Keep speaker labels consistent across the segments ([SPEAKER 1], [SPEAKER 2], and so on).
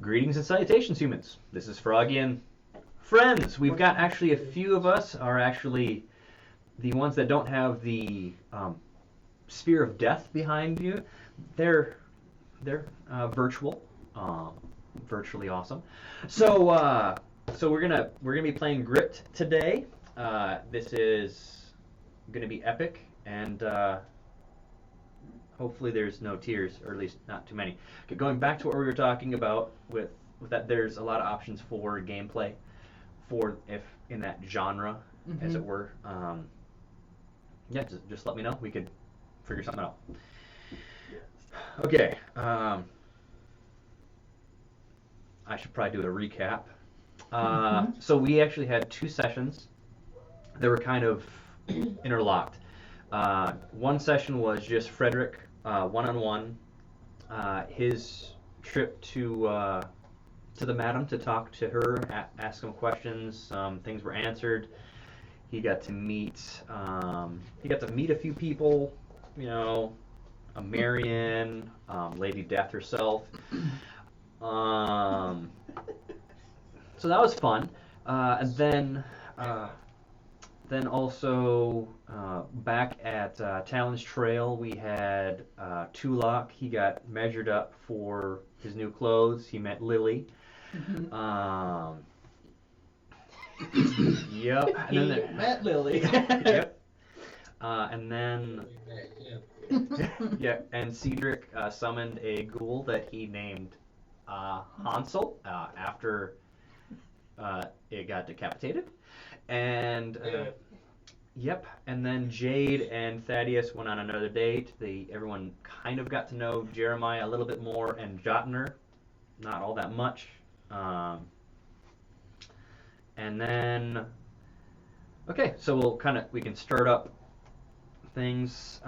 [SPEAKER 1] Greetings and salutations, humans. This is Froggy and friends. We've got actually a few of us are actually the ones that don't have the spear of death behind you. They're virtual, virtually awesome. So we're gonna be playing Grit today. This is gonna be epic, and hopefully there's no tears, or at least not too many. Okay, going back to what we were talking about with that, there's a lot of options for gameplay, for if in that genre, as it were. Yeah, just let me know. We could figure something out. Okay. I should probably do a recap. So we actually had 2 sessions. They were kind of interlocked. One session was just Frederick, one-on-one. His trip to the madam to talk to her, ask him questions. Things were answered. He got to meet a few people. You know, a Marion, Lady Death herself. So that was fun. And then also back at Talon's Trail, we had Tulok. He got measured up for his new clothes. He met Lily. Yep. And then
[SPEAKER 2] met Lily.
[SPEAKER 1] Yep. And then yeah, and Cedric summoned a ghoul that he named Hansel after it got decapitated. And yep, and then Jade and Thaddeus went on another date. Everyone kind of got to know Jeremiah a little bit more, and Jotner not all that much. And then okay, so we can start up things.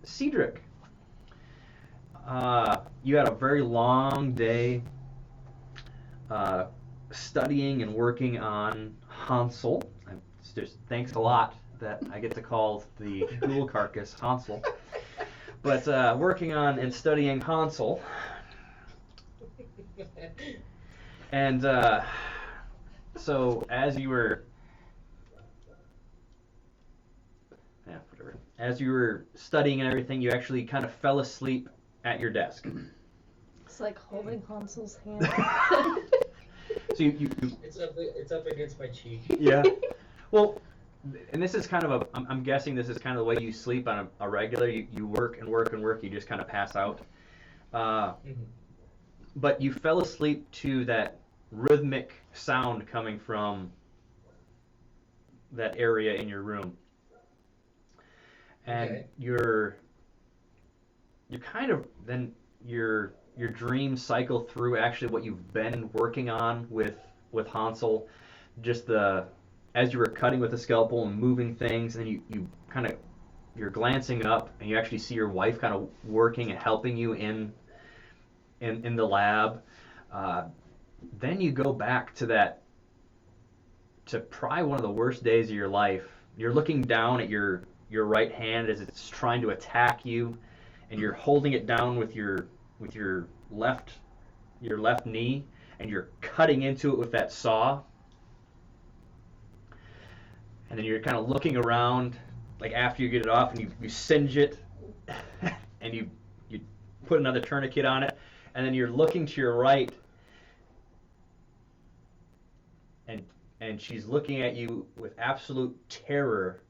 [SPEAKER 1] Cedric, you had a very long day studying and working on Hansel. Just thanks a lot that I get to call the ghoul carcass Hansel. But working on and studying Hansel. And so as you were studying and everything, you actually kind of fell asleep at your desk.
[SPEAKER 3] It's like holding Hansel's hand.
[SPEAKER 1] So you
[SPEAKER 4] It's up against my cheek.
[SPEAKER 1] Yeah. Well, and this is kind of I'm guessing this is kind of the way you sleep on a regular. You work and work and work. You just kind of pass out. But you fell asleep to that rhythmic sound coming from that area in your room. And
[SPEAKER 4] Okay.
[SPEAKER 1] you're kind of, then your dreams cycle through actually what you've been working on with Hansel. Just as you were cutting with the scalpel and moving things, and then you're glancing up and you actually see your wife kind of working and helping you in the lab. Then you go back to probably one of the worst days of your life. You're looking down at your right hand as it's trying to attack you, and you're holding it down with your left knee, and you're cutting into it with that saw. And then you're kind of looking around, like after you get it off, and you singe it, and you put another tourniquet on it, and then you're looking to your right, and she's looking at you with absolute terror,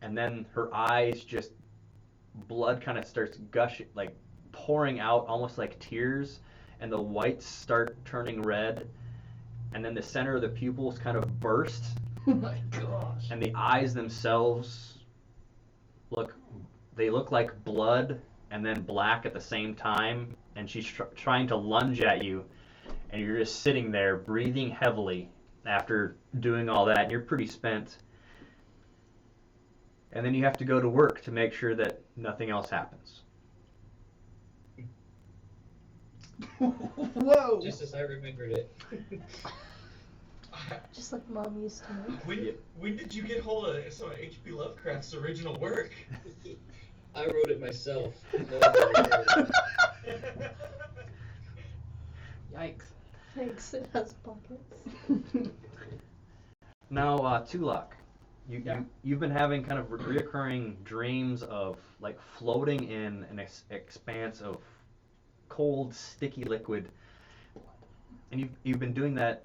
[SPEAKER 1] and then her eyes just, blood kind of starts gushing, like pouring out, almost like tears, and the whites start turning red, and then the center of the pupils kind of burst.
[SPEAKER 2] Oh my gosh.
[SPEAKER 1] And the eyes themselves look like blood and then black at the same time, and she's trying to lunge at you, and you're just sitting there breathing heavily after doing all that, and you're pretty spent. And then you have to go to work to make sure that nothing else happens.
[SPEAKER 2] Whoa.
[SPEAKER 4] Just as I remembered it.
[SPEAKER 3] Just like Mom used to make.
[SPEAKER 5] When did you get hold of some of H.P. Lovecraft's original work?
[SPEAKER 4] I wrote it myself.
[SPEAKER 2] Yikes.
[SPEAKER 3] Thanks, it has pockets.
[SPEAKER 1] Now, Tulak,
[SPEAKER 2] Yeah.
[SPEAKER 1] you've been having kind of reoccurring dreams of like floating in an expanse of cold, sticky liquid, and you've been doing that.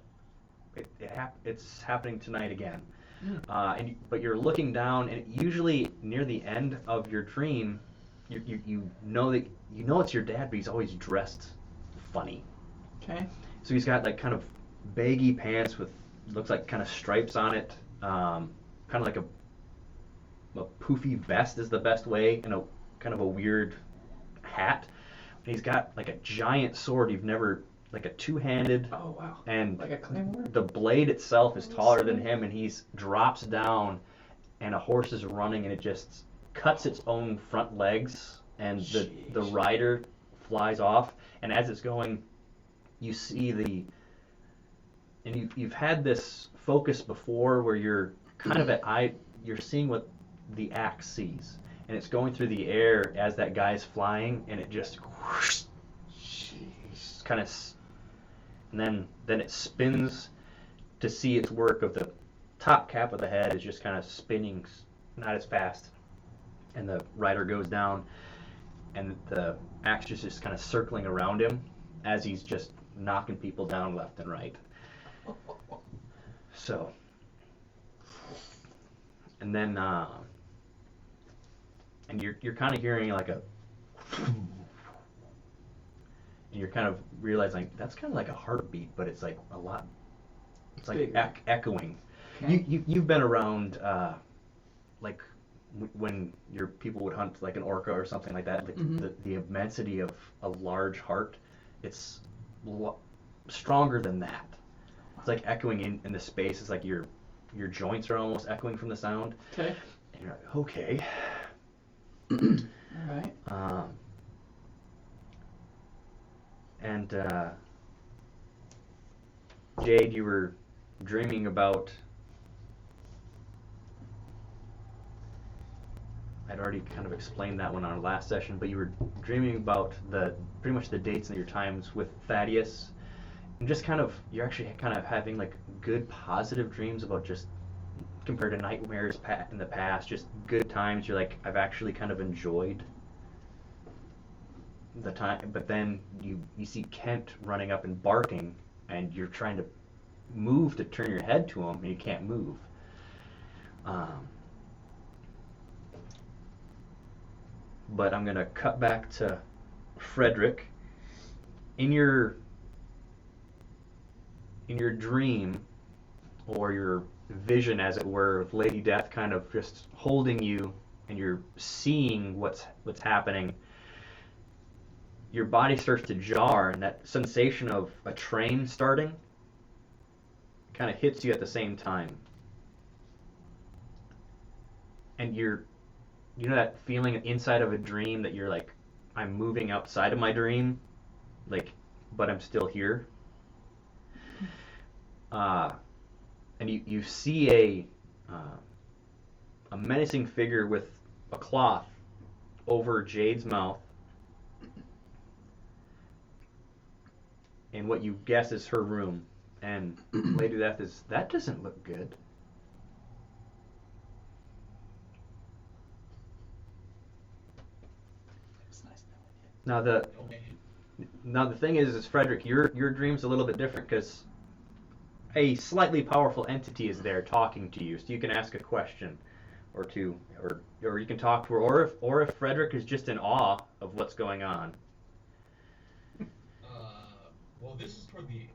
[SPEAKER 1] It's happening tonight again.
[SPEAKER 2] Mm.
[SPEAKER 1] But you're looking down, and usually near the end of your dream, you know that you know it's your dad, but he's always dressed funny.
[SPEAKER 2] Okay.
[SPEAKER 1] So he's got like kind of baggy pants with looks like kind of stripes on it, kind of like a poofy vest is the best way, and a kind of a weird hat. And he's got like a giant sword you've never like a two-handed,
[SPEAKER 2] Oh wow.
[SPEAKER 1] and
[SPEAKER 2] Like a claymore?
[SPEAKER 1] the blade itself is taller than him, and he's drops down, and a horse is running, and it just cuts its own front legs, and the
[SPEAKER 2] Sheesh.
[SPEAKER 1] rider flies off, and as it's going, you see and you've had this focus before where you're kind of you're seeing what the axe sees, and it's going through the air as that guy's flying, and it just whoosh, kind of, and then it spins to see its work of the top cap of the head is just kind of spinning, not as fast, and the rider goes down, and the axe is just kind of circling around him as he's just knocking people down left and right. So, and then and you're kind of hearing like a, and you're kind of realizing that's kind of like a heartbeat, but it's like a lot. It's like echoing.
[SPEAKER 2] Okay.
[SPEAKER 1] You've been around like when your people would hunt like an orca or something like that. Like the immensity of a large heart, it's stronger than that. It's like echoing in the space. It's like your joints are almost echoing from the sound.
[SPEAKER 2] Okay.
[SPEAKER 1] And you're like, okay.
[SPEAKER 2] All right.
[SPEAKER 1] And Jade, you were dreaming about. I'd already kind of explained that one on our last session, but you were dreaming about pretty much the dates and your times with Thaddeus, and just kind of you're actually kind of having like good positive dreams about just compared to nightmares in the past, just good times. You're like, I've actually kind of enjoyed the time, but then you see Kent running up and barking, and you're trying to move to turn your head to him, and you can't move. But I'm gonna cut back to Frederick. In your dream, or your vision, as it were, of Lady Death kind of just holding you, and you're seeing what's happening. Your body starts to jar, and that sensation of a train starting kind of hits you at the same time. And you know that feeling inside of a dream that you're like, I'm moving outside of my dream, like, but I'm still here. And you see a menacing figure with a cloth over Jade's mouth, in what you guess is her room, and Lady Death is, that doesn't look good.
[SPEAKER 2] It's nice knowing you.
[SPEAKER 1] Now the thing is Frederick, your dream's a little bit different because a slightly powerful entity is there talking to you, so you can ask a question or two, or you can talk to her, or if Frederick is just in awe of what's going on.
[SPEAKER 5] Well, this is toward the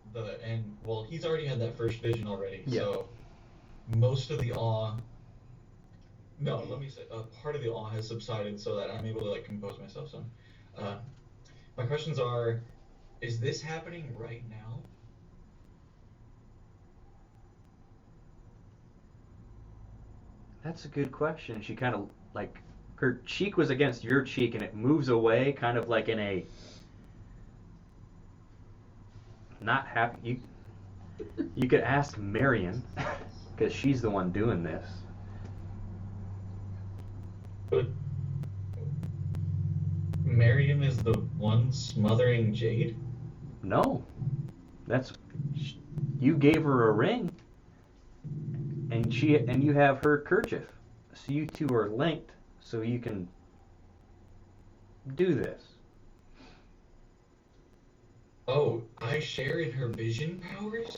[SPEAKER 5] end. Well, he's already had that first vision already,
[SPEAKER 1] Yeah.
[SPEAKER 5] so most of the awe. No, let me say, part of the awe has subsided so that I'm able to like compose myself some. My questions are, is this happening right now?
[SPEAKER 1] That's a good question. She kind of like, her cheek was against your cheek, and it moves away, kind of like in a not happy. You could ask Marion, because she's the one doing this.
[SPEAKER 5] But Marion is the one smothering Jade?
[SPEAKER 1] No, That's you gave her a ring, and you have her kerchief, so you two are linked, so you can do this.
[SPEAKER 5] Oh, I share in her vision powers?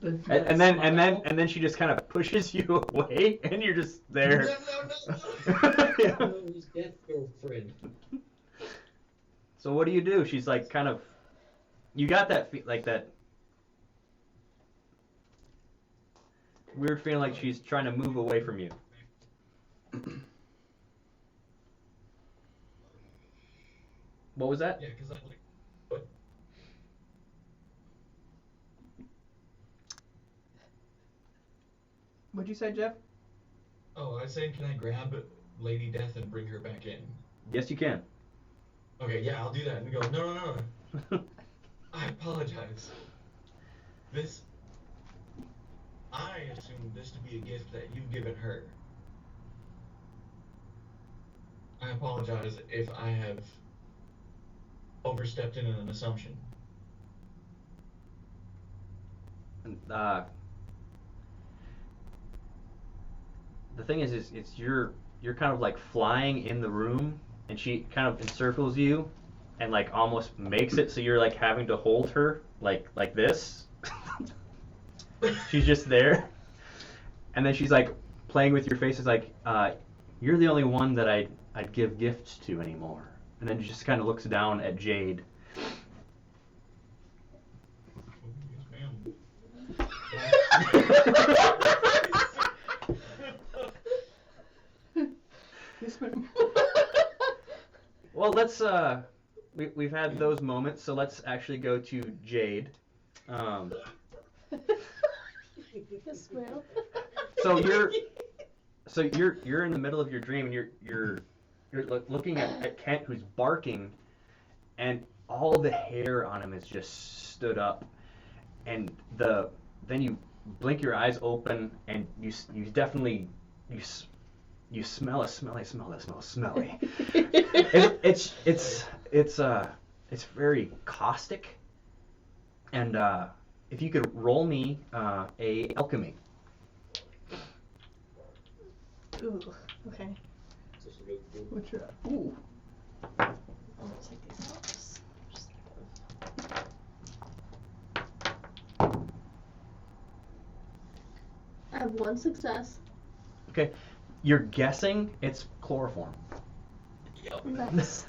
[SPEAKER 1] And then she just kind of pushes you away, and you're just there.
[SPEAKER 5] No.
[SPEAKER 1] Yeah.
[SPEAKER 4] No, he's death girlfriend.
[SPEAKER 1] So what do you do? She's like kind of. You got that like that weird feeling like she's trying to move away from you. What was that?
[SPEAKER 5] Yeah, because I'm like, what?
[SPEAKER 2] What'd you say, Jeff?
[SPEAKER 5] Oh, I was saying, can I grab Lady Death and bring her back in?
[SPEAKER 1] Yes, you can.
[SPEAKER 5] Okay, yeah, I'll do that. And go, no. I apologize. I assumed this to be a gift that you've given her. I apologize if I have overstepped in an assumption.
[SPEAKER 1] The thing is it's you're kind of like flying in the room, and she kind of encircles you, and like almost makes it so you're like having to hold her like this. She's just there, and then she's like playing with your face. It's like you're the only one that I'd give gifts to anymore. And then she just kind of looks down at Jade.
[SPEAKER 2] Yes, ma'am.
[SPEAKER 1] Well, let's we've had those moments, so let's actually go to Jade.
[SPEAKER 3] Yes, ma'am.
[SPEAKER 1] So you're in the middle of your dream, and you're looking at Kent, who's barking, and all the hair on him is just stood up, and then you blink your eyes open, and you definitely you smell a smelly smell that smells smelly. It's very caustic, and if you could roll me a alchemy.
[SPEAKER 3] Ooh, okay.
[SPEAKER 2] What's your... Ooh.
[SPEAKER 3] I'm gonna take these off. I have one success.
[SPEAKER 1] Okay, you're guessing it's chloroform.
[SPEAKER 5] Yep.
[SPEAKER 3] Nice.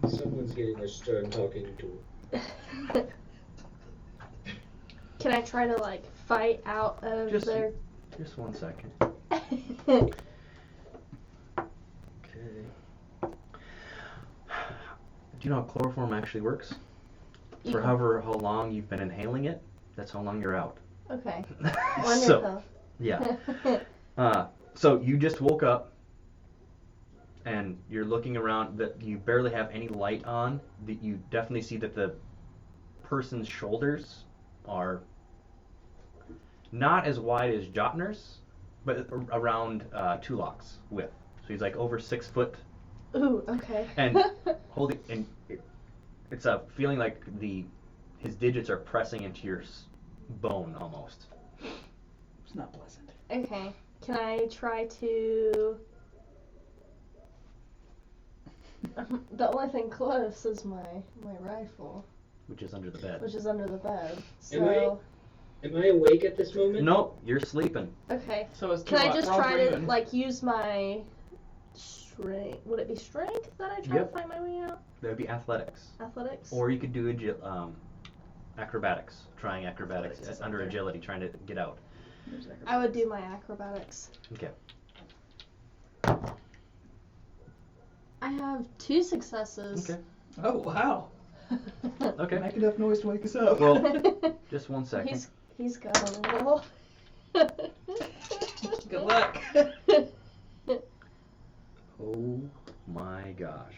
[SPEAKER 4] Someone's getting their stern talking to.
[SPEAKER 3] Can I try to like fight out of their?
[SPEAKER 1] Just 1 second.
[SPEAKER 3] Okay.
[SPEAKER 1] Okay. Do you know how chloroform actually works? For how long you've been inhaling it, that's how long you're out.
[SPEAKER 3] Okay.
[SPEAKER 1] So,
[SPEAKER 3] Wonderful.
[SPEAKER 1] yeah. So you just woke up, and you're looking around. That you barely have any light on. That you definitely see that the person's shoulders are not as wide as Jotner's, but around Tulok's width. So he's like over 6 foot,
[SPEAKER 3] Ooh, okay.
[SPEAKER 1] and holding, and it's a feeling like his digits are pressing into your bone almost.
[SPEAKER 2] It's not pleasant.
[SPEAKER 3] Okay. Can I try to? The only thing close is my rifle,
[SPEAKER 1] Which is under the bed.
[SPEAKER 3] which is under the bed.
[SPEAKER 4] Am
[SPEAKER 3] So
[SPEAKER 4] Am I awake at this moment?
[SPEAKER 1] Nope, you're sleeping.
[SPEAKER 3] okay.
[SPEAKER 2] So it's
[SPEAKER 3] Can I
[SPEAKER 2] Tulok.
[SPEAKER 3] just
[SPEAKER 2] We're all
[SPEAKER 3] try to
[SPEAKER 2] dreaming.
[SPEAKER 3] like use my strength? Would it be strength that I try
[SPEAKER 1] Yep.
[SPEAKER 3] to find my way out?
[SPEAKER 1] That would be athletics.
[SPEAKER 3] Athletics.
[SPEAKER 1] Or you could do acrobatics, trying acrobatics
[SPEAKER 2] Athletics is
[SPEAKER 1] under
[SPEAKER 2] up there.
[SPEAKER 1] agility, trying to get out.
[SPEAKER 2] There's acrobatics.
[SPEAKER 3] I would do my acrobatics.
[SPEAKER 1] Okay.
[SPEAKER 3] I have 2 successes.
[SPEAKER 1] Okay.
[SPEAKER 2] Oh, wow.
[SPEAKER 1] Okay.
[SPEAKER 2] Make enough noise to wake us up.
[SPEAKER 1] Well, just 1 second.
[SPEAKER 3] He's gonna roll.
[SPEAKER 2] Good luck.
[SPEAKER 1] Oh my gosh.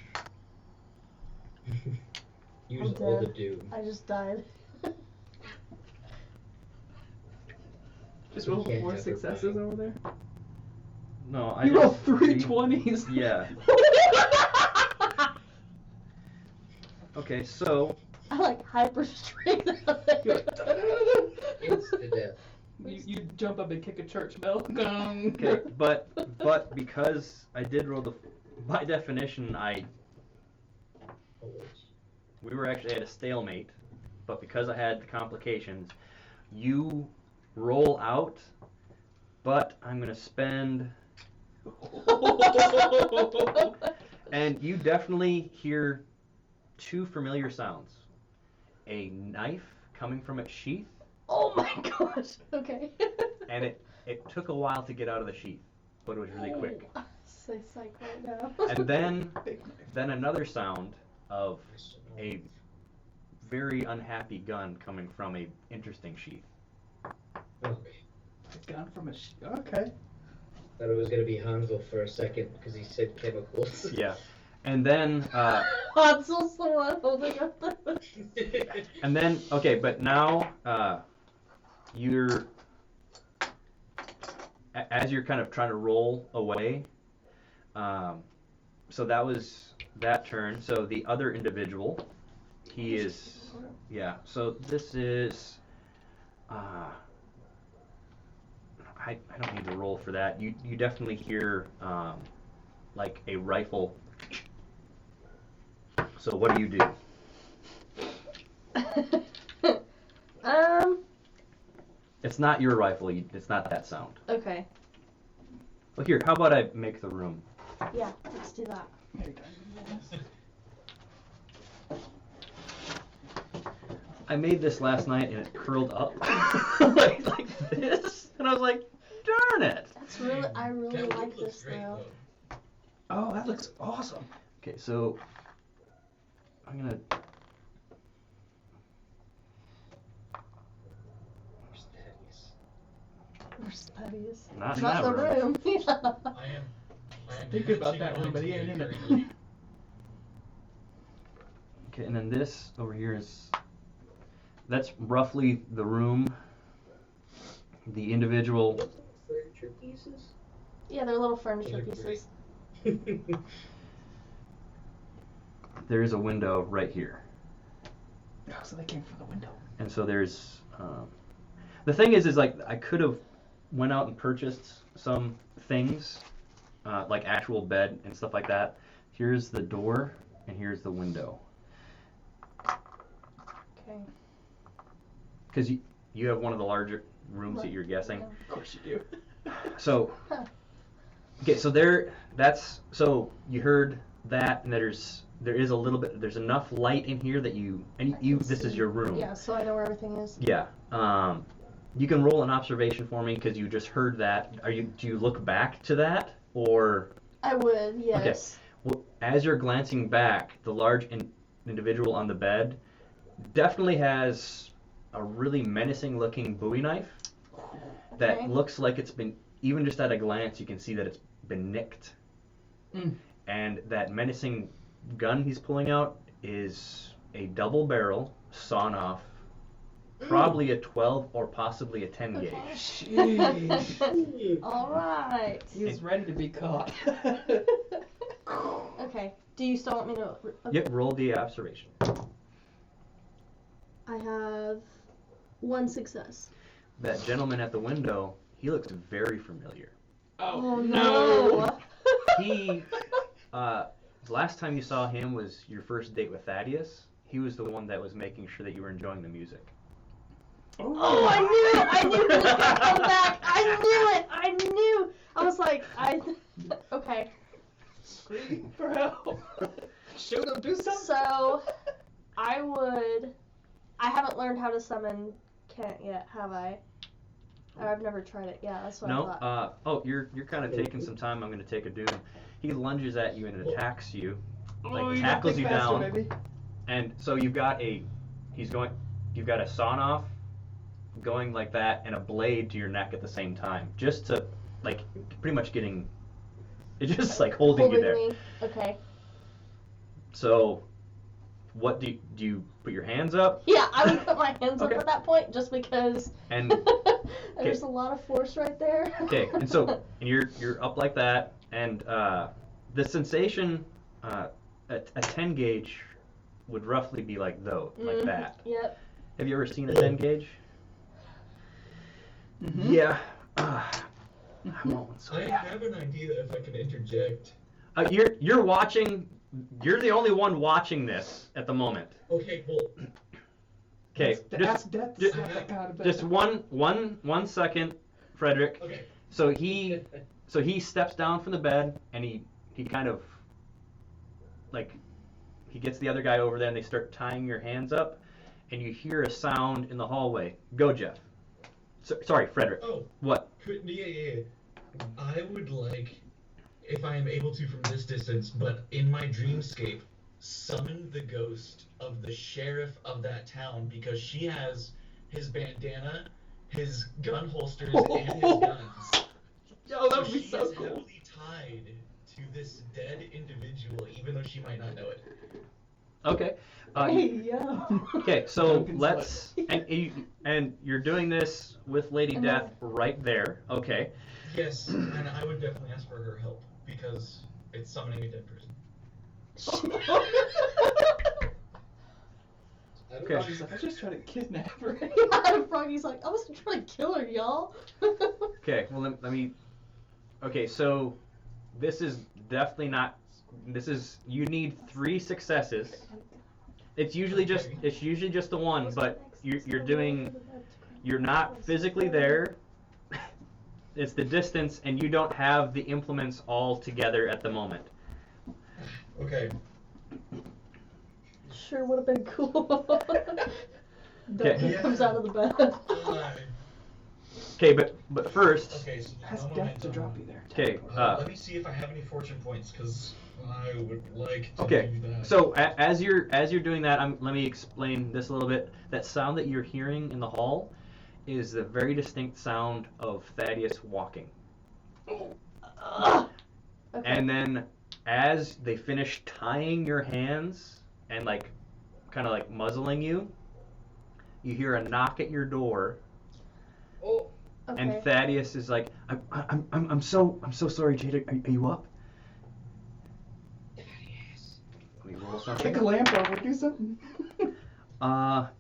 [SPEAKER 4] Use
[SPEAKER 3] I'm
[SPEAKER 4] all the
[SPEAKER 3] dead.
[SPEAKER 4] doom.
[SPEAKER 3] I just died.
[SPEAKER 2] Just roll
[SPEAKER 4] Can't
[SPEAKER 2] more
[SPEAKER 4] have
[SPEAKER 2] successes
[SPEAKER 4] everybody.
[SPEAKER 2] over there.
[SPEAKER 1] No, I
[SPEAKER 2] You
[SPEAKER 1] just
[SPEAKER 2] rolled three 20s.
[SPEAKER 1] Yeah. Okay, so
[SPEAKER 3] I like hyper straight up.
[SPEAKER 2] You're like,
[SPEAKER 4] Insta death.
[SPEAKER 2] you jump up and kick a church bell.
[SPEAKER 1] okay, but because I did roll by definition we were actually at a stalemate, but because I had the complications, you roll out, but I'm gonna spend, and you definitely hear two familiar sounds. A knife coming from its sheath,
[SPEAKER 3] Oh my gosh. Okay.
[SPEAKER 1] and it took a while to get out of the sheath, but it was really quick.
[SPEAKER 3] Oh, say psych right now.
[SPEAKER 1] And then
[SPEAKER 2] Big knife.
[SPEAKER 1] another sound of a very unhappy gun coming from a interesting sheath.
[SPEAKER 4] Okay.
[SPEAKER 2] It's gone from a okay.
[SPEAKER 4] Thought it was gonna be Hansel for a second because he said chemicals.
[SPEAKER 1] Yeah. And then
[SPEAKER 3] Hansel's the one holding up the.
[SPEAKER 1] and then okay, but now you're as you're kind of trying to roll away. So that was that turn. So the other individual, he is so this is I don't need to roll for that. You definitely hear like a rifle. So what do you do? It's not your rifle. It's not that sound.
[SPEAKER 3] Okay.
[SPEAKER 1] Well, here, how about I make the room?
[SPEAKER 3] Yeah, let's do that.
[SPEAKER 1] I made this last night and it curled up like this, and I was like, darn it.
[SPEAKER 3] That's really, I really
[SPEAKER 5] That
[SPEAKER 3] like
[SPEAKER 5] wood looks
[SPEAKER 3] this
[SPEAKER 5] great,
[SPEAKER 3] though.
[SPEAKER 2] Oh, that looks awesome.
[SPEAKER 1] Okay, so I'm gonna.
[SPEAKER 3] Where's Patty's?
[SPEAKER 1] Not in
[SPEAKER 3] Not
[SPEAKER 1] that
[SPEAKER 3] the
[SPEAKER 1] room.
[SPEAKER 3] room.
[SPEAKER 5] I am
[SPEAKER 2] Thinking about
[SPEAKER 5] hatching
[SPEAKER 2] that
[SPEAKER 5] an
[SPEAKER 2] one, but he ain't in
[SPEAKER 5] idea
[SPEAKER 2] it.
[SPEAKER 5] currently.
[SPEAKER 1] Okay, and then this over here is. That's roughly the room. The individual.
[SPEAKER 4] Furniture pieces?
[SPEAKER 3] Yeah, they're little furniture
[SPEAKER 4] They're
[SPEAKER 3] pieces.
[SPEAKER 1] There is a window right here.
[SPEAKER 2] Oh, so they came from the window.
[SPEAKER 1] And so there's the thing is like I could have went out and purchased some things like actual bed and stuff like that. Here's the door and here's the window.
[SPEAKER 3] Okay.
[SPEAKER 1] Because you have one of the larger rooms that
[SPEAKER 3] Right.
[SPEAKER 1] you're guessing.
[SPEAKER 3] Yeah.
[SPEAKER 2] Of course you do.
[SPEAKER 1] So
[SPEAKER 3] Huh.
[SPEAKER 1] okay, so so you heard that, and there is a little bit, there's enough light in here that you
[SPEAKER 3] I can
[SPEAKER 1] this is
[SPEAKER 3] see.
[SPEAKER 1] your room.
[SPEAKER 3] Yeah, so I know where everything is.
[SPEAKER 1] Yeah. You can roll an observation for me because you just heard that. Do you look back to that, or
[SPEAKER 3] I would, yes.
[SPEAKER 1] well, as you're glancing back, the large individual on the bed definitely has a really menacing looking Bowie knife that
[SPEAKER 3] Okay.
[SPEAKER 1] looks like it's been, even just at a glance you can see that it's been nicked.
[SPEAKER 2] Mm.
[SPEAKER 1] And that menacing gun he's pulling out is a double barrel sawn off, probably a 12 or possibly a 10 gauge.
[SPEAKER 2] Sheesh.
[SPEAKER 3] All right.
[SPEAKER 2] He's ready to be caught.
[SPEAKER 3] Okay. Do you still want me to? Okay.
[SPEAKER 1] Yep, roll the observation.
[SPEAKER 3] I have one success.
[SPEAKER 1] That gentleman at the window, he looks very familiar.
[SPEAKER 2] Oh,
[SPEAKER 3] no.
[SPEAKER 1] He, last time you saw him was your first date with Thaddeus. He was the one that was making sure that you were enjoying the music.
[SPEAKER 3] Oh, I knew it! I knew he was gonna come back! I knew it! I knew! I was like, okay.
[SPEAKER 2] Scream for help. Shoot him, do something.
[SPEAKER 3] So, I haven't learned how to summon Kent yet, have I? Or I've never tried it. Yeah, that's what I
[SPEAKER 1] No,
[SPEAKER 3] thought.
[SPEAKER 1] you're kind of taking some time. I'm going to take a doom. He lunges at you and attacks you, like
[SPEAKER 2] you
[SPEAKER 1] tackles
[SPEAKER 2] gotta
[SPEAKER 1] you
[SPEAKER 2] think faster,
[SPEAKER 1] down,
[SPEAKER 2] baby.
[SPEAKER 1] and so you've got a sawn off going like that and a blade to your neck at the same time, just to like pretty much getting, it's just like holding you there.
[SPEAKER 3] Me. Okay.
[SPEAKER 1] So, what do you put your hands up
[SPEAKER 3] Yeah, I would put my hands up
[SPEAKER 1] Okay.
[SPEAKER 3] at that point just because.
[SPEAKER 1] and
[SPEAKER 3] There's a lot of force right there.
[SPEAKER 1] Okay, and you're up like that, and the sensation, a 10 gauge would roughly be like that.
[SPEAKER 3] Yep.
[SPEAKER 1] Have you ever seen a 10 gauge?
[SPEAKER 2] Mm-hmm.
[SPEAKER 1] Yeah. I'm on.
[SPEAKER 5] I have an idea if I can interject.
[SPEAKER 1] You're watching. You're the only one watching this at the moment.
[SPEAKER 5] Okay, well,
[SPEAKER 1] Okay,
[SPEAKER 2] That's not that kind of
[SPEAKER 1] just one second, Frederick.
[SPEAKER 5] okay.
[SPEAKER 1] So he steps down from the bed and he kind of like he gets the other guy over there and they start tying your hands up and you hear a sound in the hallway. Go, Jeff. Sorry, Frederick.
[SPEAKER 5] Oh,
[SPEAKER 1] What?
[SPEAKER 5] yeah. I would like, if I am able to from this distance, but in my dreamscape, summon the ghost of the sheriff of that town because she has his bandana, his gun holsters, and his guns.
[SPEAKER 2] Yo, that would be
[SPEAKER 5] she
[SPEAKER 2] so
[SPEAKER 5] is
[SPEAKER 2] cool.
[SPEAKER 5] heavily tied to this dead individual, even though she might not know it.
[SPEAKER 1] Okay.
[SPEAKER 3] Hey, yo.
[SPEAKER 1] Okay, so
[SPEAKER 2] Duncan
[SPEAKER 1] let's and you're doing this with Lady
[SPEAKER 3] And
[SPEAKER 1] Death right there. Okay.
[SPEAKER 5] Yes, and I would definitely ask for her help because it's summoning a dead person.
[SPEAKER 1] Okay.
[SPEAKER 2] She's like, I was just trying to kidnap her.
[SPEAKER 3] Froggy's like, I wasn't trying to kill her, y'all.
[SPEAKER 1] Okay. Well, let me. Okay, so this is definitely not. This is you need 3 successes. It's usually just the one, but you're not physically there. It's the distance, and you don't have the implements all together at the moment.
[SPEAKER 5] Okay.
[SPEAKER 3] Sure would have been cool.
[SPEAKER 1] Okay.
[SPEAKER 3] He comes out of the bed.
[SPEAKER 1] Okay, but first.
[SPEAKER 5] Okay, so
[SPEAKER 2] Has
[SPEAKER 5] I'm
[SPEAKER 2] death to drop you there.
[SPEAKER 1] Okay.
[SPEAKER 5] let me see if I have any fortune points, because I would like to
[SPEAKER 1] Okay,
[SPEAKER 5] do that.
[SPEAKER 1] so as you're doing that, let me explain this a little bit. That sound that you're hearing in the hall is the very distinct sound of Thaddeus walking.
[SPEAKER 3] Okay.
[SPEAKER 1] And then as they finish tying your hands and like kind of like muzzling you, you hear a knock at your door.
[SPEAKER 4] Oh,
[SPEAKER 3] Okay.
[SPEAKER 1] And Thaddeus is like, I'm so sorry, Jada. Are you up?
[SPEAKER 4] yes.
[SPEAKER 1] Let me roll
[SPEAKER 2] Kick
[SPEAKER 1] something.
[SPEAKER 2] a lamp over, do something.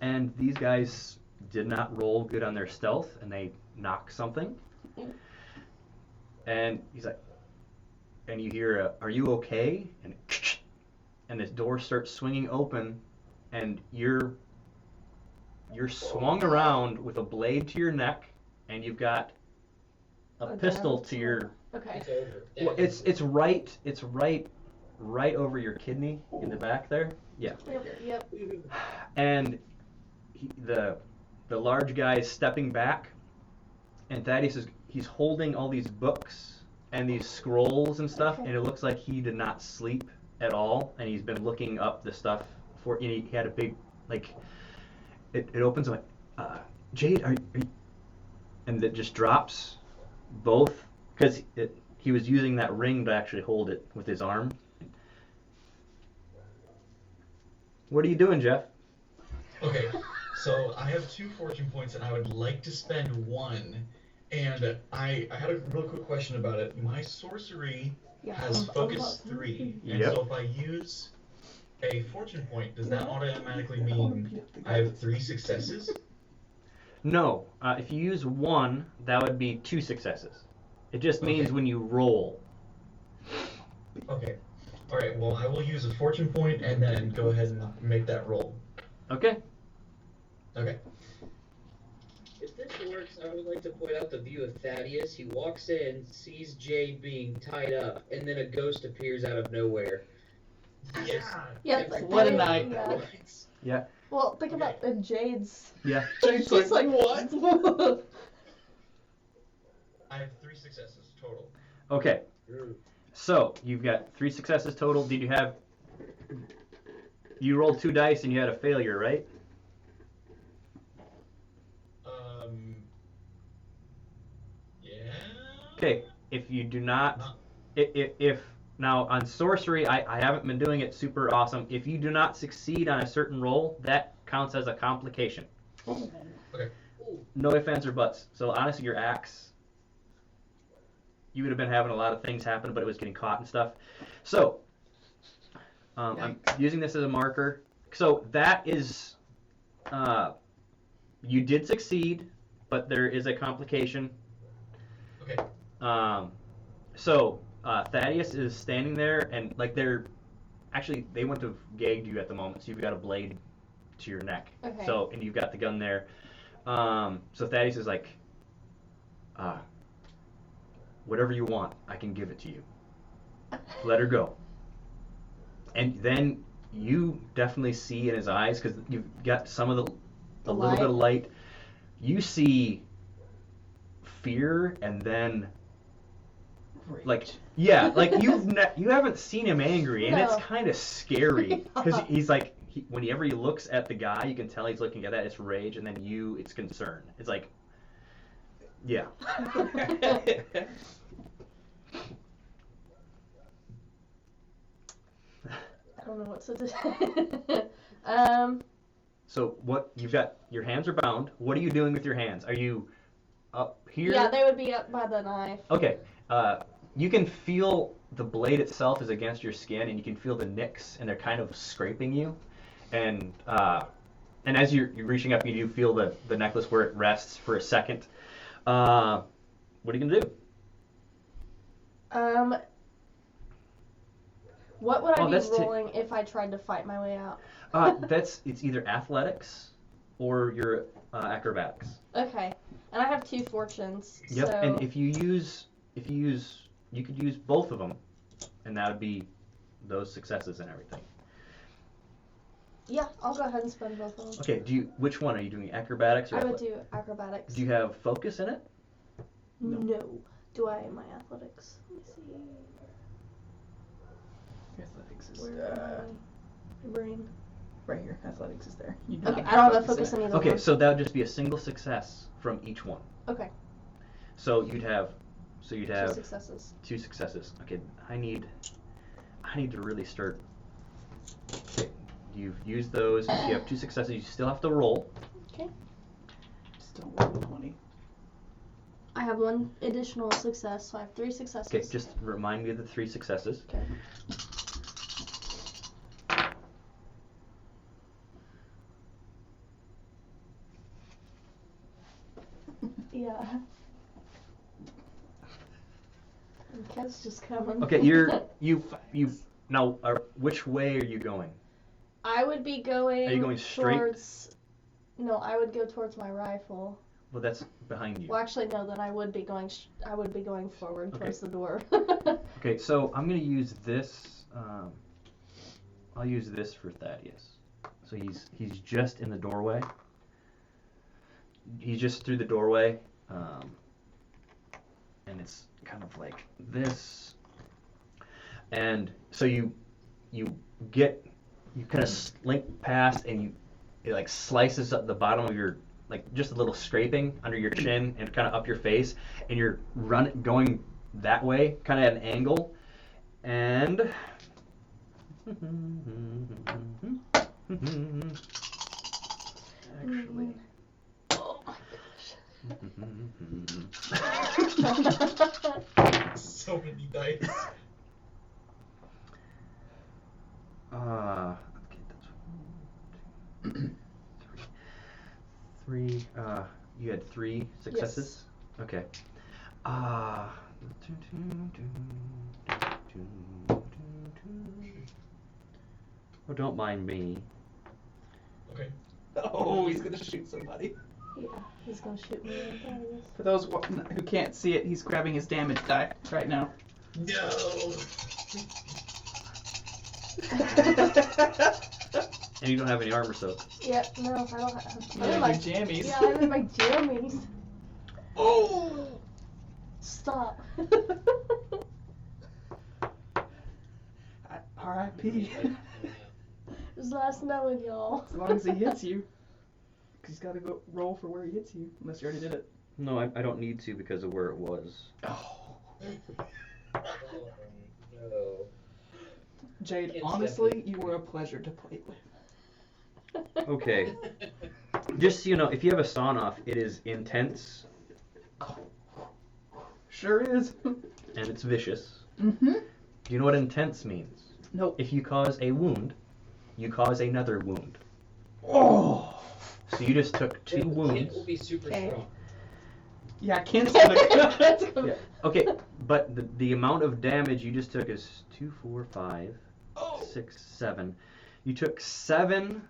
[SPEAKER 1] And these guys did not roll good on their stealth, and they knock something. And he's like, and you hear a, "Are you okay?" And this door starts swinging open, and you're swung around with a blade to your neck, and you've got a pistol to your.
[SPEAKER 3] Okay.
[SPEAKER 4] It's over.
[SPEAKER 1] Well, it's right over your kidney in the back there. Yeah.
[SPEAKER 3] Yep.
[SPEAKER 1] And the large guy is stepping back, and Thaddeus he's holding all these books and these scrolls and stuff, and it looks like he did not sleep at all, and he's been looking up the stuff for. And he had a big it opens like, Jade, are you, and it just drops both because he was using that ring to actually hold it with his arm. What are you doing, Jeff?
[SPEAKER 5] Okay, so I have 2 fortune points, and I would like to spend 1. And I had a real quick question about it. My sorcery has focus 3, and
[SPEAKER 1] Yep.
[SPEAKER 5] so if I use a fortune point, does that automatically mean I have 3 successes?
[SPEAKER 1] No. If you use 1, that would be 2 successes. It just means
[SPEAKER 5] Okay.
[SPEAKER 1] when you roll.
[SPEAKER 5] Okay. All right. Well, I will use a fortune point and then go ahead and make that roll.
[SPEAKER 1] Okay.
[SPEAKER 5] Okay.
[SPEAKER 4] If this works, I would like to point out the view of Thaddeus. He walks in, sees Jade being tied up, and then a ghost appears out of nowhere.
[SPEAKER 5] Yeah.
[SPEAKER 3] Yeah.
[SPEAKER 4] Every-
[SPEAKER 2] What a night.
[SPEAKER 3] Yeah.
[SPEAKER 1] Yeah.
[SPEAKER 3] Well, think about Jade's.
[SPEAKER 1] Yeah.
[SPEAKER 2] Jade's
[SPEAKER 3] She's
[SPEAKER 2] like,
[SPEAKER 3] what?
[SPEAKER 5] I have 3 successes total.
[SPEAKER 1] Okay. So you've got 3 successes total. Did you have? You rolled 2 dice and you had a failure, right?
[SPEAKER 5] Yeah.
[SPEAKER 1] Okay. If you do not, if now on sorcery, I haven't been doing it super awesome. If you do not succeed on a certain roll, that counts as a complication.
[SPEAKER 5] Okay.
[SPEAKER 1] no ifs, ands, or buts. So honestly, your axe, you would have been having a lot of things happen, but it was getting caught and stuff. So I'm using this as a marker. So that is, you did succeed, but there is a complication.
[SPEAKER 5] Okay.
[SPEAKER 1] So Thaddeus is standing there, and like they wouldn't have gagged you at the moment, so you've got a blade to your neck.
[SPEAKER 3] Okay.
[SPEAKER 1] So, and you've got the gun there. So Thaddeus is like, whatever you want, I can give it to you. Let her go. And then you definitely see in his eyes, because you've got some of a little bit of light. You see fear, and then
[SPEAKER 2] Rage.
[SPEAKER 1] like you haven't seen him angry, and it's kind of scary because he's like whenever he looks at the guy, you can tell he's looking at that. It's rage, and then it's concern. It's like, yeah.
[SPEAKER 3] I don't know what to do.
[SPEAKER 1] So what you've got? Your hands are bound. What are you doing with your hands? Are you up here?
[SPEAKER 3] Yeah, they would be up by the knife.
[SPEAKER 1] Okay. You can feel the blade itself is against your skin, and you can feel the nicks, and they're kind of scraping you. And as you're reaching up, you do feel the necklace where it rests for a second. What are you gonna do?
[SPEAKER 3] What would I be
[SPEAKER 1] that's
[SPEAKER 3] rolling if I tried to fight my way out?
[SPEAKER 1] It's either athletics or your acrobatics.
[SPEAKER 3] Okay, and I have 2 fortunes.
[SPEAKER 1] Yep.
[SPEAKER 3] So...
[SPEAKER 1] And if you could use both of them, and that would be those successes and everything.
[SPEAKER 3] Yeah, I'll go ahead and spend both of them.
[SPEAKER 1] Okay. Which one are you doing? Acrobatics or
[SPEAKER 3] I would do acrobatics.
[SPEAKER 1] Do you have focus in it?
[SPEAKER 3] No. Do I in my athletics? Let me see.
[SPEAKER 2] Athletics is
[SPEAKER 3] Where my brain?
[SPEAKER 2] right here. Athletics is there. You do
[SPEAKER 3] Okay,
[SPEAKER 2] not
[SPEAKER 3] I don't have
[SPEAKER 2] in
[SPEAKER 3] focus
[SPEAKER 2] it.
[SPEAKER 3] in either
[SPEAKER 1] Okay,
[SPEAKER 3] one.
[SPEAKER 1] so that would just be a single success from each one.
[SPEAKER 3] Okay.
[SPEAKER 1] So you'd have
[SPEAKER 3] 2 successes.
[SPEAKER 1] 2 successes. Okay, I need to really start. Okay, you've used those. If you have 2 successes, you still have to roll.
[SPEAKER 3] Okay.
[SPEAKER 2] Still roll 20.
[SPEAKER 3] I have 1 additional success, so I have 3 successes.
[SPEAKER 1] Okay, just remind me of the 3 successes.
[SPEAKER 3] Okay. Yeah. The cat's just coming.
[SPEAKER 1] Okay, you now. Which way are you going?
[SPEAKER 3] I would be going.
[SPEAKER 1] Are you going straight?
[SPEAKER 3] No, I would go towards my rifle.
[SPEAKER 1] Well, that's behind you.
[SPEAKER 3] Well, actually, no. Then I would be going. I would be going forward towards the door.
[SPEAKER 1] Okay, so I'm gonna use this. I'll use this for Thaddeus. So he's just in the doorway. He's just through the doorway, and it's kind of like this. And so you kind of slink past, and it like slices up the bottom of your, like just a little scraping under your chin and kind of up your face, and you're going that way, kind of at an angle, and actually.
[SPEAKER 3] Oh my gosh.
[SPEAKER 5] So many dice.
[SPEAKER 1] Okay, that's 3. You had 3 successes? Yes. Okay. Oh, don't mind me.
[SPEAKER 5] Okay.
[SPEAKER 2] Oh, he's gonna shoot somebody.
[SPEAKER 3] Yeah, he's gonna shoot me right there.
[SPEAKER 2] For those who can't see it, he's grabbing his damage die right now.
[SPEAKER 5] No.
[SPEAKER 1] And you don't have any armor soak.
[SPEAKER 3] Yeah, no, I don't have.
[SPEAKER 2] You have your jammies.
[SPEAKER 3] Yeah, I'm in my jammies.
[SPEAKER 5] Oh.
[SPEAKER 3] Stop.
[SPEAKER 2] R.I.P.
[SPEAKER 3] Just last knowing y'all.
[SPEAKER 2] As long as he hits you. Because he's got to go roll for where he hits you. Unless you already did it.
[SPEAKER 1] No, I don't need to because of where it was.
[SPEAKER 2] Oh.
[SPEAKER 4] No.
[SPEAKER 2] Jade,
[SPEAKER 4] Can't
[SPEAKER 2] honestly, you were a pleasure to play with.
[SPEAKER 1] Okay. Just so you know, if you have a sawn-off, it is intense
[SPEAKER 2] Sure is.
[SPEAKER 1] and it's vicious.
[SPEAKER 2] Mm-hmm.
[SPEAKER 1] Do you know what intense means?
[SPEAKER 2] Nope.
[SPEAKER 1] If you cause a wound, you cause another wound.
[SPEAKER 2] Oh.
[SPEAKER 1] So you just took 2
[SPEAKER 4] It
[SPEAKER 1] wounds.
[SPEAKER 4] will be super
[SPEAKER 3] Okay.
[SPEAKER 4] strong.
[SPEAKER 2] Yeah, Kent's gonna.
[SPEAKER 1] Yeah. Okay, but the amount of damage you just took is 2, 4, 5, 6, 7. You took 7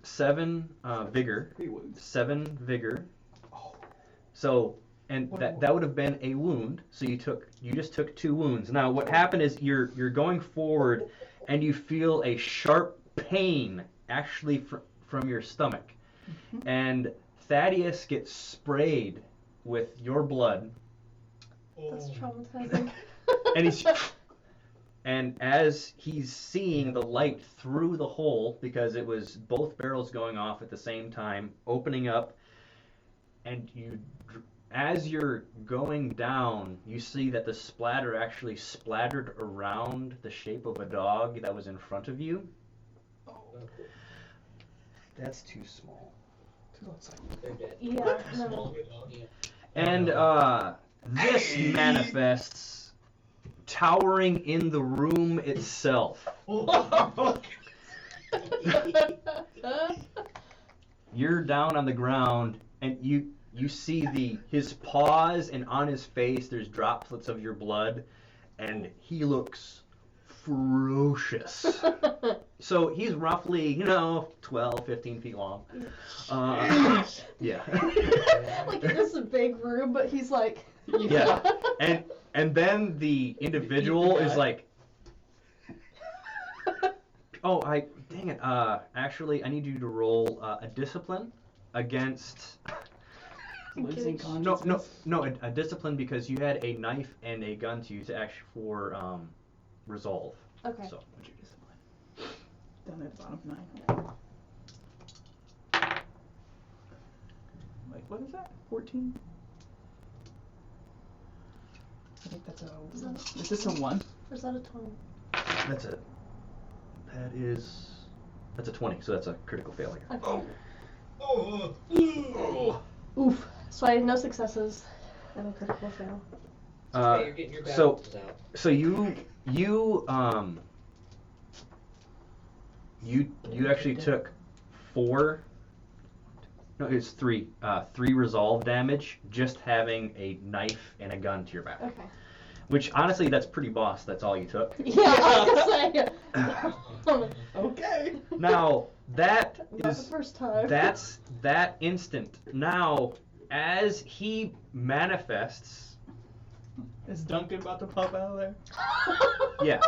[SPEAKER 1] vigor.
[SPEAKER 2] 3 wounds.
[SPEAKER 1] 7 vigor.
[SPEAKER 2] Oh.
[SPEAKER 1] So, and
[SPEAKER 2] What
[SPEAKER 1] that
[SPEAKER 2] a-
[SPEAKER 1] that would have been a wound. So you just took 2 wounds. Now what happened is you're going forward, and you feel a sharp pain actually from your stomach, and Thaddeus gets sprayed with your blood,
[SPEAKER 3] That's
[SPEAKER 5] Oh.
[SPEAKER 3] traumatizing.
[SPEAKER 1] and and as he's seeing the light through the hole, because it was both barrels going off at the same time, opening up, and as you're going down, you see that the splatter actually splattered around the shape of a dog that was in front of you. That's too small.
[SPEAKER 4] They're dead.
[SPEAKER 3] Yeah, no.
[SPEAKER 5] Small dog.
[SPEAKER 4] Yeah.
[SPEAKER 1] And this manifests towering in the room itself.
[SPEAKER 5] Oh.
[SPEAKER 1] You're down on the ground, and you see his paws, and on his face there's droplets of your blood, and he looks ferocious. So he's roughly, 12, 15 feet long. Yeah.
[SPEAKER 3] Like in this big room, but he's like.
[SPEAKER 1] Yeah. And then the individual is like, oh, dang it. Actually, I need you to roll a discipline against.
[SPEAKER 2] Losing
[SPEAKER 1] No,
[SPEAKER 2] consciousness.
[SPEAKER 1] a discipline, because you had a knife and a gun to use for resolve.
[SPEAKER 3] Okay.
[SPEAKER 1] So
[SPEAKER 2] What's your discipline? Down at the bottom 9. Wait, what is that? 14? I think that's a. Is this a 1?
[SPEAKER 3] Or is that a 20?
[SPEAKER 1] that's a 20. So that's a critical failure.
[SPEAKER 3] Okay.
[SPEAKER 5] Oh.
[SPEAKER 3] Oof. So I had no successes and a critical fail.
[SPEAKER 4] Okay, you're getting your
[SPEAKER 1] So
[SPEAKER 4] battles out.
[SPEAKER 1] so you actually took 4. No, it's 3. 3 resolve damage just having a knife and a gun to your back.
[SPEAKER 3] Okay.
[SPEAKER 1] Which honestly, that's pretty boss. That's all you took.
[SPEAKER 3] Yeah, I was gonna say.
[SPEAKER 2] Okay.
[SPEAKER 1] Now that
[SPEAKER 3] Not the
[SPEAKER 1] is
[SPEAKER 3] first time.
[SPEAKER 1] that's that instant. Now, as he manifests,
[SPEAKER 2] Is Duncan about to pop out of there?
[SPEAKER 1] yes.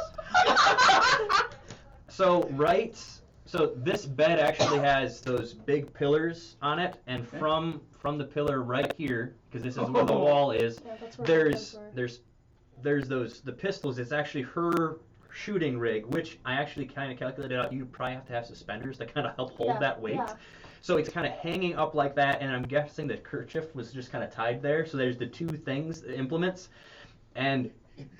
[SPEAKER 1] So this bed actually has those big pillars on it, and
[SPEAKER 2] Okay.
[SPEAKER 1] from the pillar right here, because this is where the wall is,
[SPEAKER 3] Yeah, that's where my guns
[SPEAKER 1] there's
[SPEAKER 3] were.
[SPEAKER 1] the pistols. It's actually her shooting rig, which I actually kind of calculated out. You probably have to have suspenders to kind of help hold
[SPEAKER 3] Yeah,
[SPEAKER 1] that weight.
[SPEAKER 3] yeah.
[SPEAKER 1] So it's kind of hanging up like that, and I'm guessing the kerchief was just kind of tied there. So there's the 2 things, the implements, and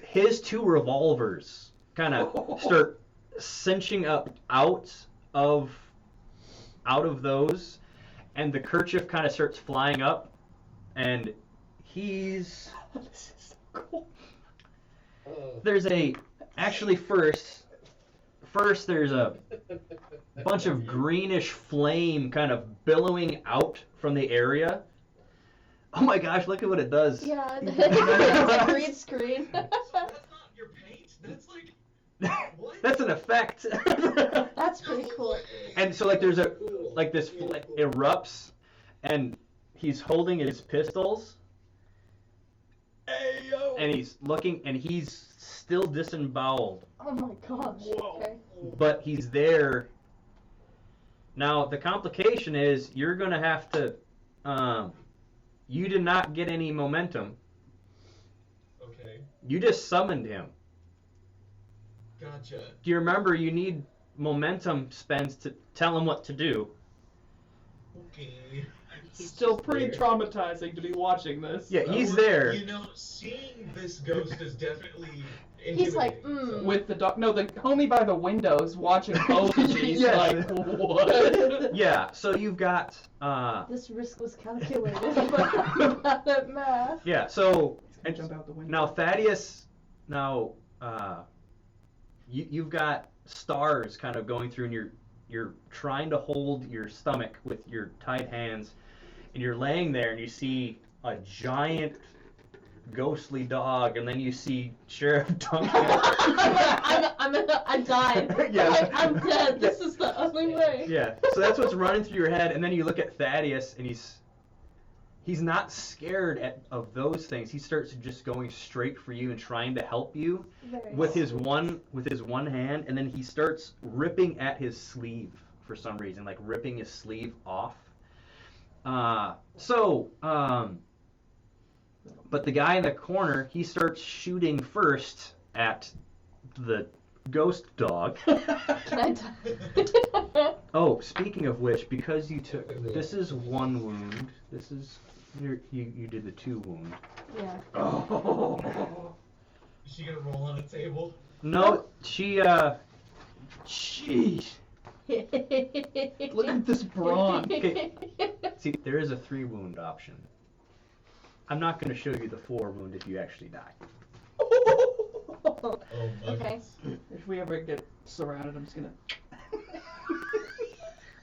[SPEAKER 1] his 2 revolvers kind of start cinching up out of those, and the kerchief kind of starts flying up, and he's
[SPEAKER 2] This is so cool.
[SPEAKER 4] Oh.
[SPEAKER 1] there's actually first there's a bunch of greenish flame kind of billowing out from the area. Oh my gosh, look at what it does.
[SPEAKER 3] Yeah, it's a green screen.
[SPEAKER 5] So that's not your paint. That's like what?
[SPEAKER 1] That's an effect.
[SPEAKER 3] That's pretty cool.
[SPEAKER 1] And so like there's
[SPEAKER 4] Cool.
[SPEAKER 1] this
[SPEAKER 4] Really cool.
[SPEAKER 1] erupts, and he's holding his pistols,
[SPEAKER 2] Hey, yo.
[SPEAKER 1] and he's looking, and he's still disemboweled,
[SPEAKER 3] Oh my gosh.
[SPEAKER 2] Whoa.
[SPEAKER 3] Okay.
[SPEAKER 1] but he's there. Now the complication is you're gonna have to. You did not get any momentum.
[SPEAKER 5] Okay.
[SPEAKER 1] You just summoned him.
[SPEAKER 5] Gotcha.
[SPEAKER 1] Do you remember you need momentum spends to tell him what to do?
[SPEAKER 5] Okay.
[SPEAKER 4] He's
[SPEAKER 2] Still
[SPEAKER 4] just
[SPEAKER 2] pretty
[SPEAKER 4] there.
[SPEAKER 2] traumatizing to be watching this.
[SPEAKER 1] Yeah,
[SPEAKER 2] so.
[SPEAKER 1] he's there.
[SPEAKER 5] You know, seeing this ghost is definitely
[SPEAKER 3] He's like,
[SPEAKER 5] intimidating, so-
[SPEAKER 2] With the dog. No, the homie by the windows watching both of these.
[SPEAKER 1] Yes.
[SPEAKER 2] Like, what?
[SPEAKER 1] Yeah, so you've got
[SPEAKER 3] This risk was calculated, but I'm bad at math.
[SPEAKER 1] yeah, so
[SPEAKER 2] And jump out the window.
[SPEAKER 1] now Thaddeus, you've got stars kind of going through, and you're trying to hold your stomach with your tied hands, and you're laying there, and you see a giant ghostly dog, and then you see Sheriff Duncan.
[SPEAKER 3] I died.
[SPEAKER 1] Yeah.
[SPEAKER 3] Like, I'm dead. This is the only way.
[SPEAKER 1] Yeah, so that's what's running through your head, and then you look at Thaddeus, and he's not scared of those things. He starts just going straight for you and trying to help you
[SPEAKER 3] Very
[SPEAKER 1] with his
[SPEAKER 3] sweet.
[SPEAKER 1] one hand, and then he starts ripping at his sleeve for some reason, like ripping his sleeve off. But the guy in the corner, he starts shooting first at the ghost dog.
[SPEAKER 3] Can I die?
[SPEAKER 1] Oh, speaking of which, because you took, this is 1 wound. This is you did the 2 wound.
[SPEAKER 3] Yeah.
[SPEAKER 1] Oh.
[SPEAKER 5] Is she gonna roll on a table?
[SPEAKER 1] No, she jeez.
[SPEAKER 2] Look at this brawn.
[SPEAKER 1] Okay. See, there is a 3 wound option. I'm not going to show you the 4 wound if you actually die.
[SPEAKER 5] Oh my
[SPEAKER 3] Okay.
[SPEAKER 5] goodness.
[SPEAKER 2] If we ever get surrounded, I'm just gonna.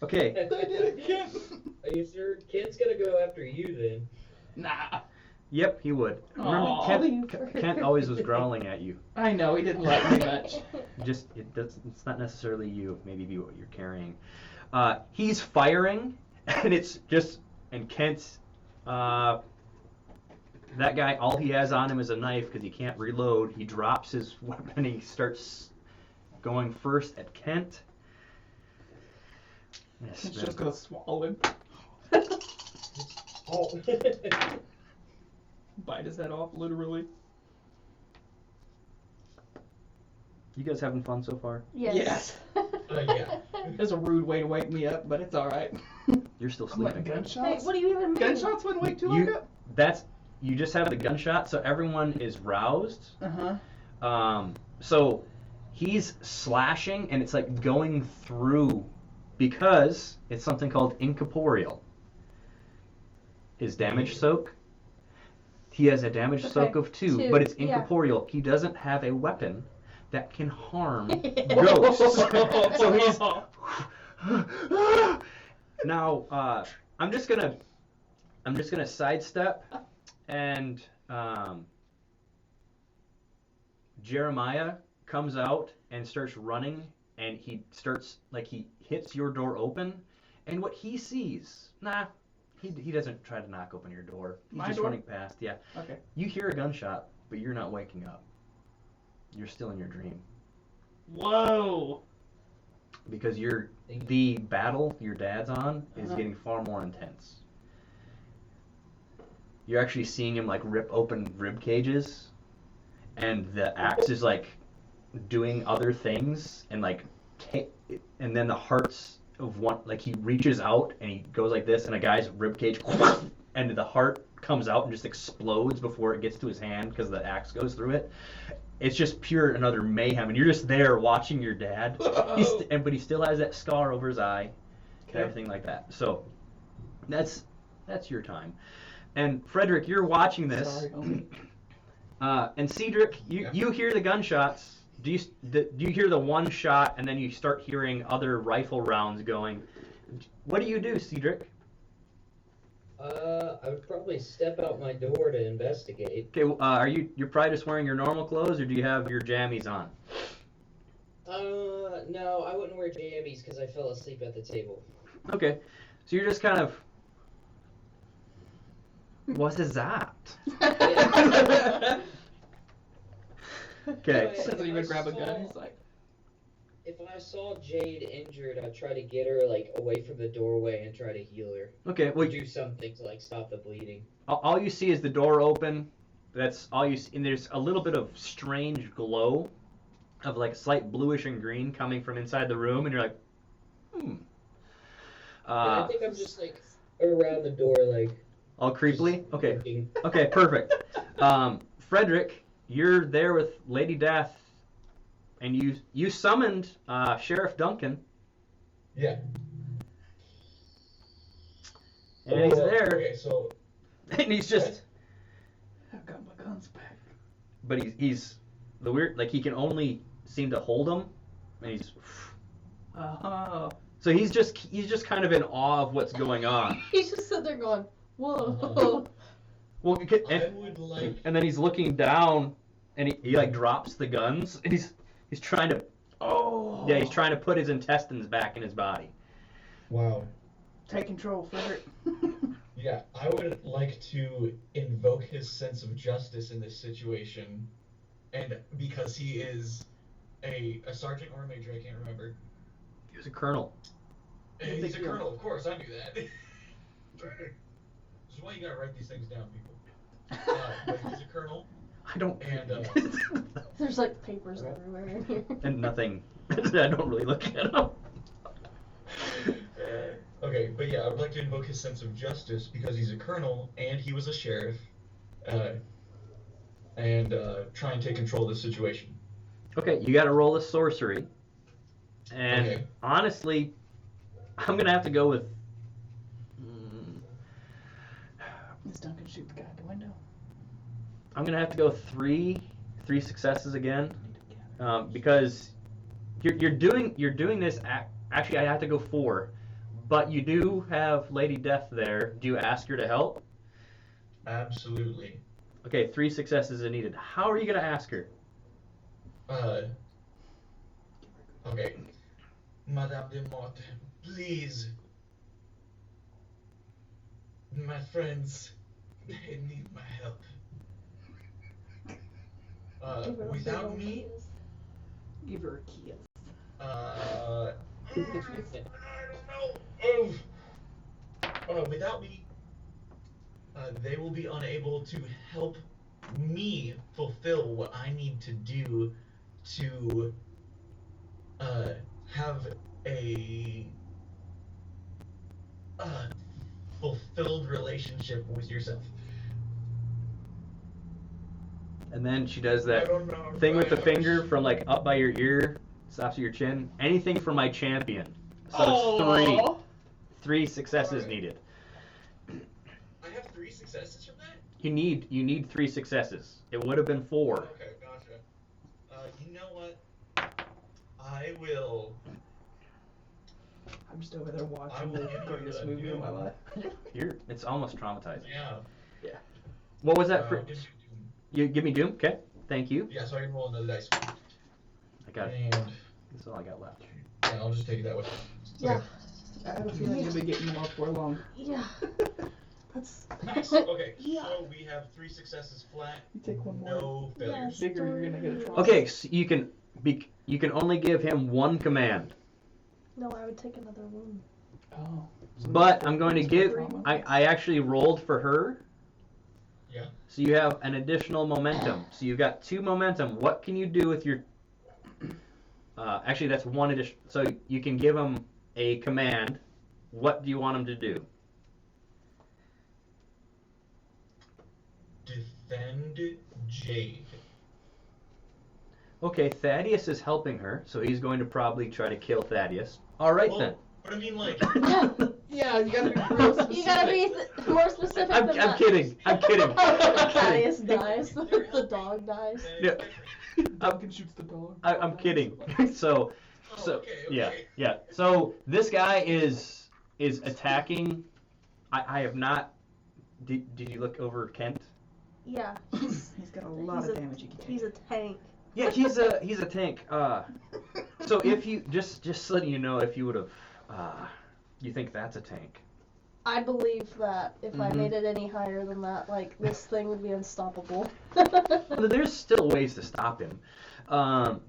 [SPEAKER 1] Okay.
[SPEAKER 2] I did it again.
[SPEAKER 4] Are you sure? Kent's gonna go after you then.
[SPEAKER 2] Nah.
[SPEAKER 1] Yep, he would. Remember,
[SPEAKER 2] Aw.
[SPEAKER 1] Kent always was growling at you.
[SPEAKER 2] I know, he didn't like me much.
[SPEAKER 1] It's not necessarily you. Maybe be what you're carrying. He's firing, and it's just, and Kent's, that guy, all he has on him is a knife because he can't reload. He drops his weapon. He starts going first at Kent.
[SPEAKER 2] It's just gonna swallow him.
[SPEAKER 4] Oh.
[SPEAKER 2] Bite his head off, literally.
[SPEAKER 1] You guys having fun so far?
[SPEAKER 3] Yes.
[SPEAKER 5] Yeah.
[SPEAKER 2] That's a rude way to wake me up, but it's alright.
[SPEAKER 1] You're still
[SPEAKER 2] I'm like,
[SPEAKER 1] sleeping.
[SPEAKER 3] Hey,
[SPEAKER 2] gunshots?
[SPEAKER 3] what do you even mean?
[SPEAKER 2] Gunshots wouldn't wake too long
[SPEAKER 1] You,
[SPEAKER 2] up?
[SPEAKER 1] you just have the gunshot, so everyone is roused.
[SPEAKER 2] Uh-huh.
[SPEAKER 1] So he's slashing, and it's like going through because it's something called incorporeal. His damage soak. He has a damage soak of 2,
[SPEAKER 3] 2,
[SPEAKER 1] but it's
[SPEAKER 3] yeah.
[SPEAKER 1] incorporeal. He doesn't have a weapon that can harm ghosts. So he's now. I'm just gonna sidestep, and Jeremiah comes out and starts running, and he hits your door open, and what he sees, he doesn't try to knock open your door. He's
[SPEAKER 2] My
[SPEAKER 1] just
[SPEAKER 2] door?
[SPEAKER 1] running past. Yeah.
[SPEAKER 2] Okay.
[SPEAKER 1] You hear a gunshot, but you're not waking up. You're still in your dream
[SPEAKER 2] Whoa!
[SPEAKER 1] because the battle your dad's on is getting far more intense. You're actually seeing him like rip open rib cages, and the axe is like doing other things, and and then the hearts of one, like he reaches out and he goes like this, and a guy's rib cage, and the heart comes out and just explodes before it gets to his hand because the axe goes through it. It's just pure another mayhem, and you're just there watching your dad, but he still has that scar over his eye, and everything like that. So that's your time. And Frederick, you're watching this.
[SPEAKER 2] Sorry, homie.
[SPEAKER 1] And Cedric, you hear the gunshots. Do you hear the one shot, and then you start hearing other rifle rounds going? What do you do, Cedric?
[SPEAKER 4] I would probably step out my door to investigate.
[SPEAKER 1] Okay, you're probably just wearing your normal clothes, or do you have your jammies on?
[SPEAKER 4] No, I wouldn't wear jammies because I fell asleep at the table.
[SPEAKER 1] Okay, so you're just kind of. What is that? Okay.
[SPEAKER 4] If
[SPEAKER 2] Doesn't even
[SPEAKER 4] I
[SPEAKER 2] grab a gun.
[SPEAKER 4] saw-
[SPEAKER 2] He's like,
[SPEAKER 4] If I saw Jade injured, I'd try to get her like away from the doorway and try to heal her.
[SPEAKER 1] Okay, well,
[SPEAKER 4] Do something to like stop the bleeding.
[SPEAKER 1] all you see is the door open. That's all you see, and there's a little bit of strange glow of like slight bluish and green coming from inside the room, and you're like,
[SPEAKER 4] And I think I'm just like, around the door, like.
[SPEAKER 1] All creepily?
[SPEAKER 4] just
[SPEAKER 1] Okay.
[SPEAKER 4] looking.
[SPEAKER 1] Okay, perfect. Frederick, you're there with Lady Death, and you summoned Sheriff Duncan,
[SPEAKER 5] Yeah.
[SPEAKER 1] and he's there,
[SPEAKER 5] Okay, so
[SPEAKER 1] and he's just.
[SPEAKER 2] I've got my guns back.
[SPEAKER 1] But he's the weird, like he can only seem to hold them, and he's. So he's just kind of in awe of what's going on.
[SPEAKER 3] He's just sitting there going, whoa.
[SPEAKER 1] Well,
[SPEAKER 5] I would like.
[SPEAKER 1] and then he's looking down, and he like drops the guns, and he's trying to.
[SPEAKER 2] Oh.
[SPEAKER 1] Yeah, he's trying to put his intestines back in his body.
[SPEAKER 5] Wow.
[SPEAKER 2] Take control, Frederick.
[SPEAKER 5] Yeah, I would like to invoke his sense of justice in this situation, and because he is a sergeant or a major, I can't remember.
[SPEAKER 1] He was a colonel.
[SPEAKER 5] He's a colonel, of course, I knew that. This is why you gotta write these things down, people. But he's a colonel,
[SPEAKER 1] I don't.
[SPEAKER 5] and
[SPEAKER 3] There's like papers everywhere in here.
[SPEAKER 1] and nothing. I don't really look at them.
[SPEAKER 5] okay, but yeah, I would like to invoke his sense of justice because he's a colonel and he was a sheriff, and try and take control of the situation.
[SPEAKER 1] Okay, you got to roll a sorcery, and
[SPEAKER 5] Okay.
[SPEAKER 1] honestly, I'm gonna have to go with.
[SPEAKER 2] Miss Duncan shoot the guy out the window.
[SPEAKER 1] I'm gonna have to go three successes again, because you're doing this. Actually, I have to go 4, but you do have Lady Death there. Do you ask her to help?
[SPEAKER 5] Absolutely.
[SPEAKER 1] Okay, 3 successes are needed. How are you gonna ask her?
[SPEAKER 5] Okay. Madame de Morte, please. My friends, they need my help. Without me,
[SPEAKER 2] Give her a kiss.
[SPEAKER 5] I don't know. Without me, they will be unable to help me fulfill what I need to do to have a fulfilled relationship with yourself.
[SPEAKER 1] And then she does
[SPEAKER 5] I
[SPEAKER 1] that
[SPEAKER 5] don't know.
[SPEAKER 1] thing with the finger from like up by your ear, stops at your chin. Anything from my champion. So it's 3 successes needed.
[SPEAKER 5] I have 3 successes from that?
[SPEAKER 1] You need 3 successes. It would have been 4.
[SPEAKER 5] Okay, gotcha. You know what? I will.
[SPEAKER 2] I'm just over there
[SPEAKER 5] I
[SPEAKER 2] watching
[SPEAKER 5] will
[SPEAKER 2] the
[SPEAKER 5] give you
[SPEAKER 2] greatest
[SPEAKER 5] a
[SPEAKER 2] movie of my
[SPEAKER 5] Doom.
[SPEAKER 2] life.
[SPEAKER 1] It's almost traumatizing.
[SPEAKER 5] Yeah.
[SPEAKER 1] What was that for?
[SPEAKER 5] I'll give you Doom.
[SPEAKER 1] You give me Doom? Okay. Thank you.
[SPEAKER 5] Yeah, so I can roll another dice.
[SPEAKER 1] I got it.
[SPEAKER 5] And
[SPEAKER 1] That's all I got left.
[SPEAKER 5] yeah, I'll just take it that way.
[SPEAKER 3] Yeah.
[SPEAKER 2] I have a feeling you'll be getting more for long.
[SPEAKER 3] Yeah. That's.
[SPEAKER 5] Nice. Okay.
[SPEAKER 3] Yeah.
[SPEAKER 5] So we have 3 successes flat.
[SPEAKER 2] You take one more.
[SPEAKER 5] No failures.
[SPEAKER 2] Bigger, you're gonna get a try.
[SPEAKER 1] Okay, so you can only give him 1 command.
[SPEAKER 3] No, I would take another room.
[SPEAKER 2] Oh.
[SPEAKER 1] But I'm going to give.
[SPEAKER 2] Trauma.
[SPEAKER 1] I actually rolled for her.
[SPEAKER 5] Yeah.
[SPEAKER 1] So you have an additional momentum. So you've got 2 momentum. What can you do with your? Actually, that's 1 addition. So you can give him a command. What do you want him to do?
[SPEAKER 5] Defend Jade.
[SPEAKER 1] Okay, Thaddeus is helping her, so he's going to probably try to kill Thaddeus. All right
[SPEAKER 5] Well,
[SPEAKER 1] then.
[SPEAKER 5] But I mean, like,
[SPEAKER 2] Yeah, you gotta be real specific.
[SPEAKER 3] You gotta be more specific
[SPEAKER 1] I'm
[SPEAKER 3] than that.
[SPEAKER 1] kidding. I'm kidding.
[SPEAKER 3] Thaddeus dies. The dog dies.
[SPEAKER 1] Yeah.
[SPEAKER 2] Duncan shoots the dog.
[SPEAKER 1] I'm kidding. So,
[SPEAKER 5] okay.
[SPEAKER 1] yeah. So this guy is attacking. I have not. Did you look over Kent?
[SPEAKER 3] Yeah.
[SPEAKER 2] He's got a lot of damage he can take.
[SPEAKER 3] He's a tank.
[SPEAKER 1] Yeah, he's a tank. So if you just letting you know, if you would have, you think that's a tank?
[SPEAKER 3] I believe that if I
[SPEAKER 1] Mhm.
[SPEAKER 3] made it any higher than that, like, this thing would be unstoppable.
[SPEAKER 1] Well, there's still ways to stop him.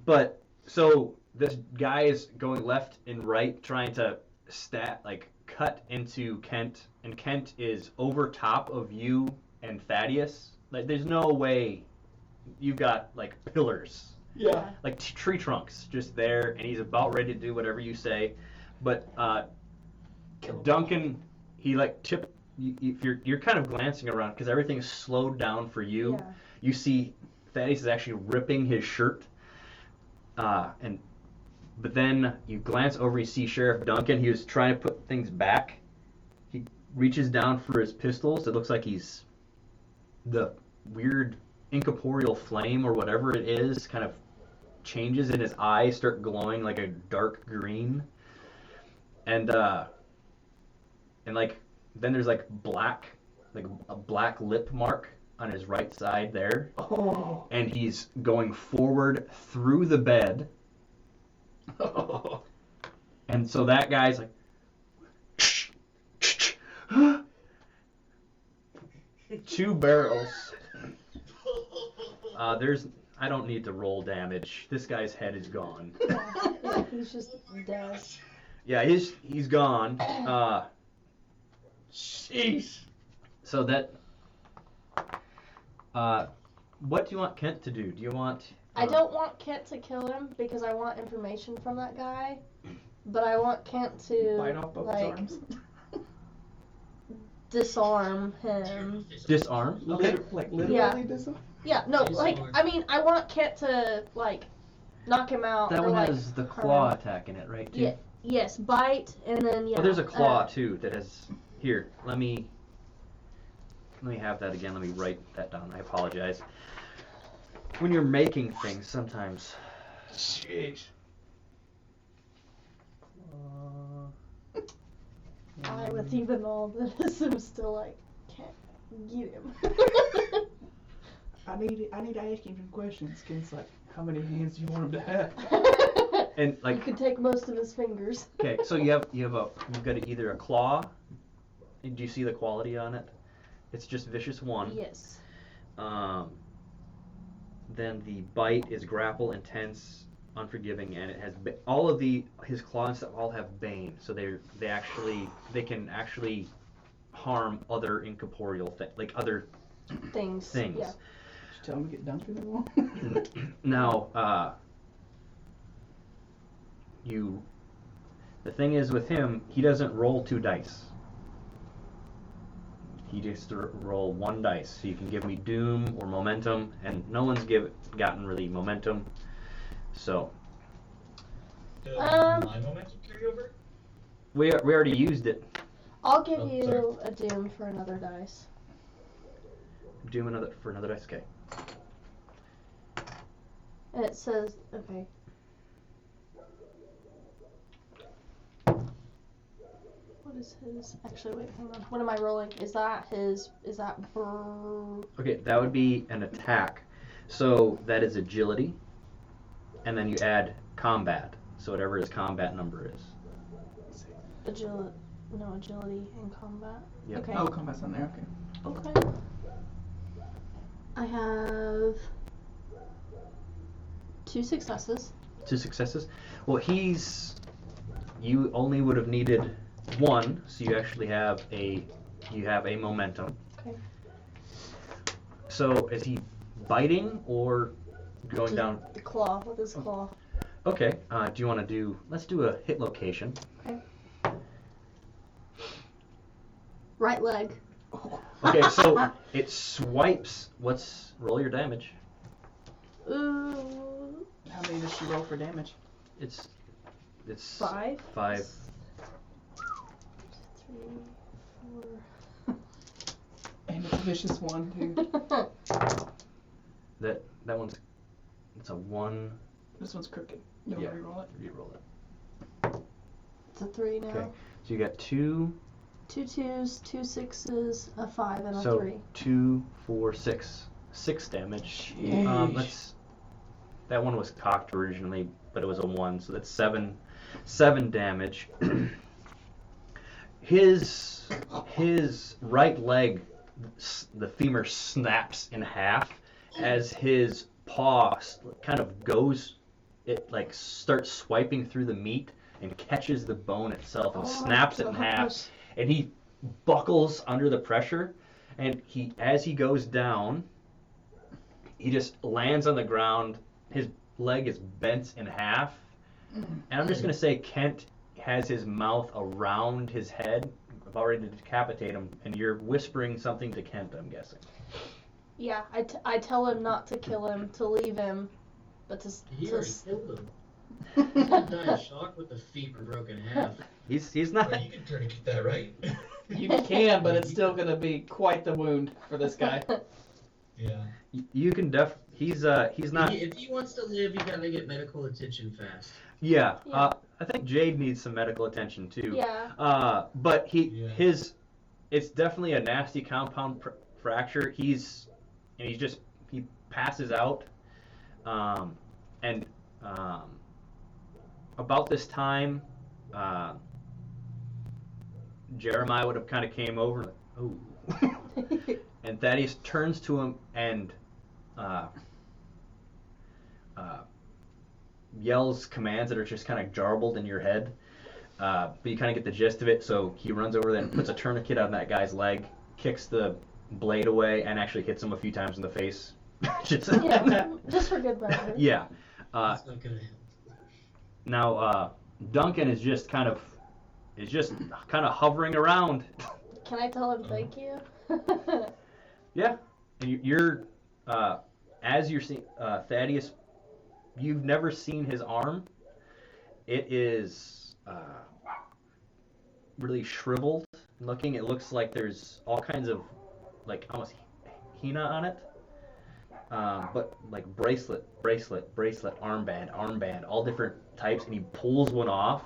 [SPEAKER 1] But so this guy is going left and right, trying to cut into Kent, and Kent is over top of you and Thaddeus. Like, there's no way. You've got like pillars,
[SPEAKER 2] Yeah.
[SPEAKER 1] like tree trunks, just there, and he's about ready to do whatever you say. But
[SPEAKER 2] Kill him.
[SPEAKER 1] Duncan, he like if you're kind of glancing around because everything's slowed down for you.
[SPEAKER 3] Yeah.
[SPEAKER 1] You see Thaddeus is actually ripping his shirt, but then you glance over, you see Sheriff Duncan. He was trying to put things back. He reaches down for his pistols. It looks like he's the weird incorporeal flame or whatever it is kind of changes and his eyes start glowing like a dark green. And like then there's like a black lip mark on his right side there.
[SPEAKER 2] Oh.
[SPEAKER 1] And he's going forward through the bed. And so that guy's like two barrels. I don't need to roll damage. This guy's head is gone.
[SPEAKER 3] Yeah, he's just dead.
[SPEAKER 1] Yeah, he's gone.
[SPEAKER 2] Jeez.
[SPEAKER 1] So that what do you want Kent to do? Do you want
[SPEAKER 3] I don't want Kent to kill him because I want information from that guy, but I want Kent to
[SPEAKER 2] Bite off both his
[SPEAKER 3] like
[SPEAKER 2] arms.
[SPEAKER 3] disarm him.
[SPEAKER 1] disarm? Okay.
[SPEAKER 2] Literally
[SPEAKER 3] Yeah.
[SPEAKER 2] disarm?
[SPEAKER 3] Yeah, no, like
[SPEAKER 4] Disarm.
[SPEAKER 3] I mean, I want Kent to like knock him out.
[SPEAKER 1] That
[SPEAKER 3] or,
[SPEAKER 1] one
[SPEAKER 3] like,
[SPEAKER 1] has the claw
[SPEAKER 3] hurt him.
[SPEAKER 1] attack in it, right? Too?
[SPEAKER 3] Yeah. Yes, bite and then yeah.
[SPEAKER 1] Oh, there's a claw too that has. Here, let me have that again. Let me write that down. I apologize. When you're making things, sometimes.
[SPEAKER 2] Jeez.
[SPEAKER 3] I, with even all this, I'm still like, can't get him.
[SPEAKER 2] I need to ask him some questions. Ken's like, how many hands do you want him to have?
[SPEAKER 1] And
[SPEAKER 3] You
[SPEAKER 1] like,
[SPEAKER 3] could take most of his fingers.
[SPEAKER 1] okay, so you've got either a claw. Do you see the quality on it? It's just vicious 1.
[SPEAKER 3] Yes.
[SPEAKER 1] Then the bite is grapple, intense, unforgiving, and it has all of his claws and stuff all have bane, so they can actually harm other incorporeal like other
[SPEAKER 3] Things.
[SPEAKER 1] things.
[SPEAKER 3] Yeah.
[SPEAKER 2] Did you tell him to get Duncan involved?
[SPEAKER 1] Now, the thing is with him, he doesn't roll 2 dice. He just roll 1 dice. So you can give me doom or momentum, and no one's gotten really momentum. So
[SPEAKER 5] Does my momentum carry over?
[SPEAKER 1] we already used it.
[SPEAKER 3] I'll give
[SPEAKER 5] Oh,
[SPEAKER 3] you
[SPEAKER 5] sorry.
[SPEAKER 3] a doom for another dice.
[SPEAKER 1] Doom for another dice. Okay.
[SPEAKER 3] And it says, okay. What is his? Actually, wait, hang on. What am I rolling? Is that his? Is that?
[SPEAKER 1] Okay, that would be an attack. So that is agility, and then you add combat. So whatever his combat number is.
[SPEAKER 3] Agility and combat.
[SPEAKER 1] Yep.
[SPEAKER 3] Okay.
[SPEAKER 2] Oh, combat's on there. Okay.
[SPEAKER 3] Okay. I have 2 successes.
[SPEAKER 1] 2 successes. Well, you only would have needed 1, so you actually have a momentum.
[SPEAKER 3] Okay.
[SPEAKER 1] So is he biting or going down?
[SPEAKER 3] The claw with his claw.
[SPEAKER 1] Okay. Do you want to let's do a hit location.
[SPEAKER 3] Okay. Right leg.
[SPEAKER 1] Okay, so it swipes. Roll your damage.
[SPEAKER 3] Ooh.
[SPEAKER 2] How many does she roll for damage?
[SPEAKER 1] It's
[SPEAKER 3] 5.
[SPEAKER 1] 5.
[SPEAKER 3] 3,
[SPEAKER 2] And it's a vicious 1, too.
[SPEAKER 3] 4.
[SPEAKER 1] That one's it's a 1.
[SPEAKER 2] This one's crooked. You
[SPEAKER 1] Yeah.
[SPEAKER 2] want to reroll it?
[SPEAKER 1] Reroll it.
[SPEAKER 3] It's a 3 now.
[SPEAKER 1] Okay. So you got 2.
[SPEAKER 3] 2 2s, 2 6s, a 5, and a
[SPEAKER 1] So
[SPEAKER 3] 3.
[SPEAKER 1] 2, 4, 6. 6 damage.
[SPEAKER 2] Jeez.
[SPEAKER 1] That one was cocked originally, but it was a 1, so that's 7 damage. His right leg, the femur snaps in half as his paw kind of goes. It like starts swiping through the meat and catches the bone itself and snaps it in half. And he buckles under the pressure, and as he goes down, he just lands on the ground. His leg is bent in half, and I'm just gonna say Kent has his mouth around his head, about ready to decapitate him, and you're whispering something to Kent, I'm guessing.
[SPEAKER 3] Yeah, I tell him not to kill him, to leave him, but
[SPEAKER 4] He
[SPEAKER 3] to
[SPEAKER 4] already killed him. He's gonna die of shock with the feet broken in half.
[SPEAKER 1] He's not.
[SPEAKER 5] Well, you can tourniquet that, right?
[SPEAKER 2] You can, but it's still gonna be quite the wound for this guy.
[SPEAKER 5] Yeah.
[SPEAKER 1] You can he's not.
[SPEAKER 4] If he wants to live, he gotta get medical attention fast.
[SPEAKER 1] Yeah.
[SPEAKER 3] Yeah.
[SPEAKER 1] I think Jade needs some medical attention too.
[SPEAKER 3] Yeah.
[SPEAKER 1] But
[SPEAKER 5] Yeah.
[SPEAKER 1] it's definitely a nasty compound fracture. He passes out, and about this time, Jeremiah would have kind of came over. Ooh. And Thaddeus turns to him and yells commands that are just kind of jarbled in your head, but you kind of get the gist of it. So he runs over there and puts a tourniquet on that guy's leg, kicks the blade away, and actually hits him a few times in the face.
[SPEAKER 3] Yeah, just for good measure.
[SPEAKER 1] Yeah.
[SPEAKER 4] That's not gonna help.
[SPEAKER 1] Now Duncan is just kind of hovering around.
[SPEAKER 3] Can I tell him thank you?
[SPEAKER 1] Yeah, and you're as you're seeing Thaddeus, you've never seen his arm. It is really shriveled looking. It looks like there's all kinds of like almost henna on it, but like bracelet, armband, all different types. And he pulls one off,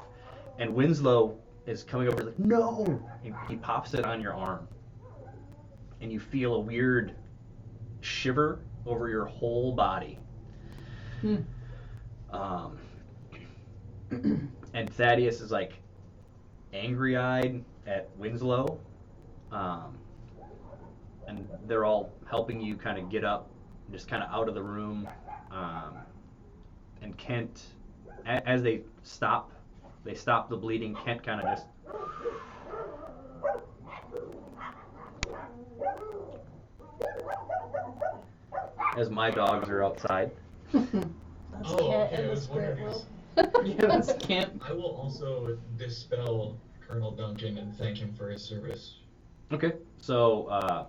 [SPEAKER 1] and Winslow is coming over like, no! And he pops it on your arm. And you feel a weird shiver over your whole body. And Thaddeus is like angry-eyed at Winslow. And they're all helping you kind of get up, just kind of out of the room. And Kent, as they stop the bleeding. Kent kind of just as my dogs are outside.
[SPEAKER 3] That's
[SPEAKER 5] Oh,
[SPEAKER 3] Kent
[SPEAKER 5] okay,
[SPEAKER 3] in
[SPEAKER 5] I
[SPEAKER 3] the
[SPEAKER 5] was
[SPEAKER 3] spirit
[SPEAKER 5] wondering.
[SPEAKER 3] world.
[SPEAKER 2] Yeah, that's Kent.
[SPEAKER 5] I will also dispel Colonel Duncan and thank him for his service.
[SPEAKER 1] Okay, so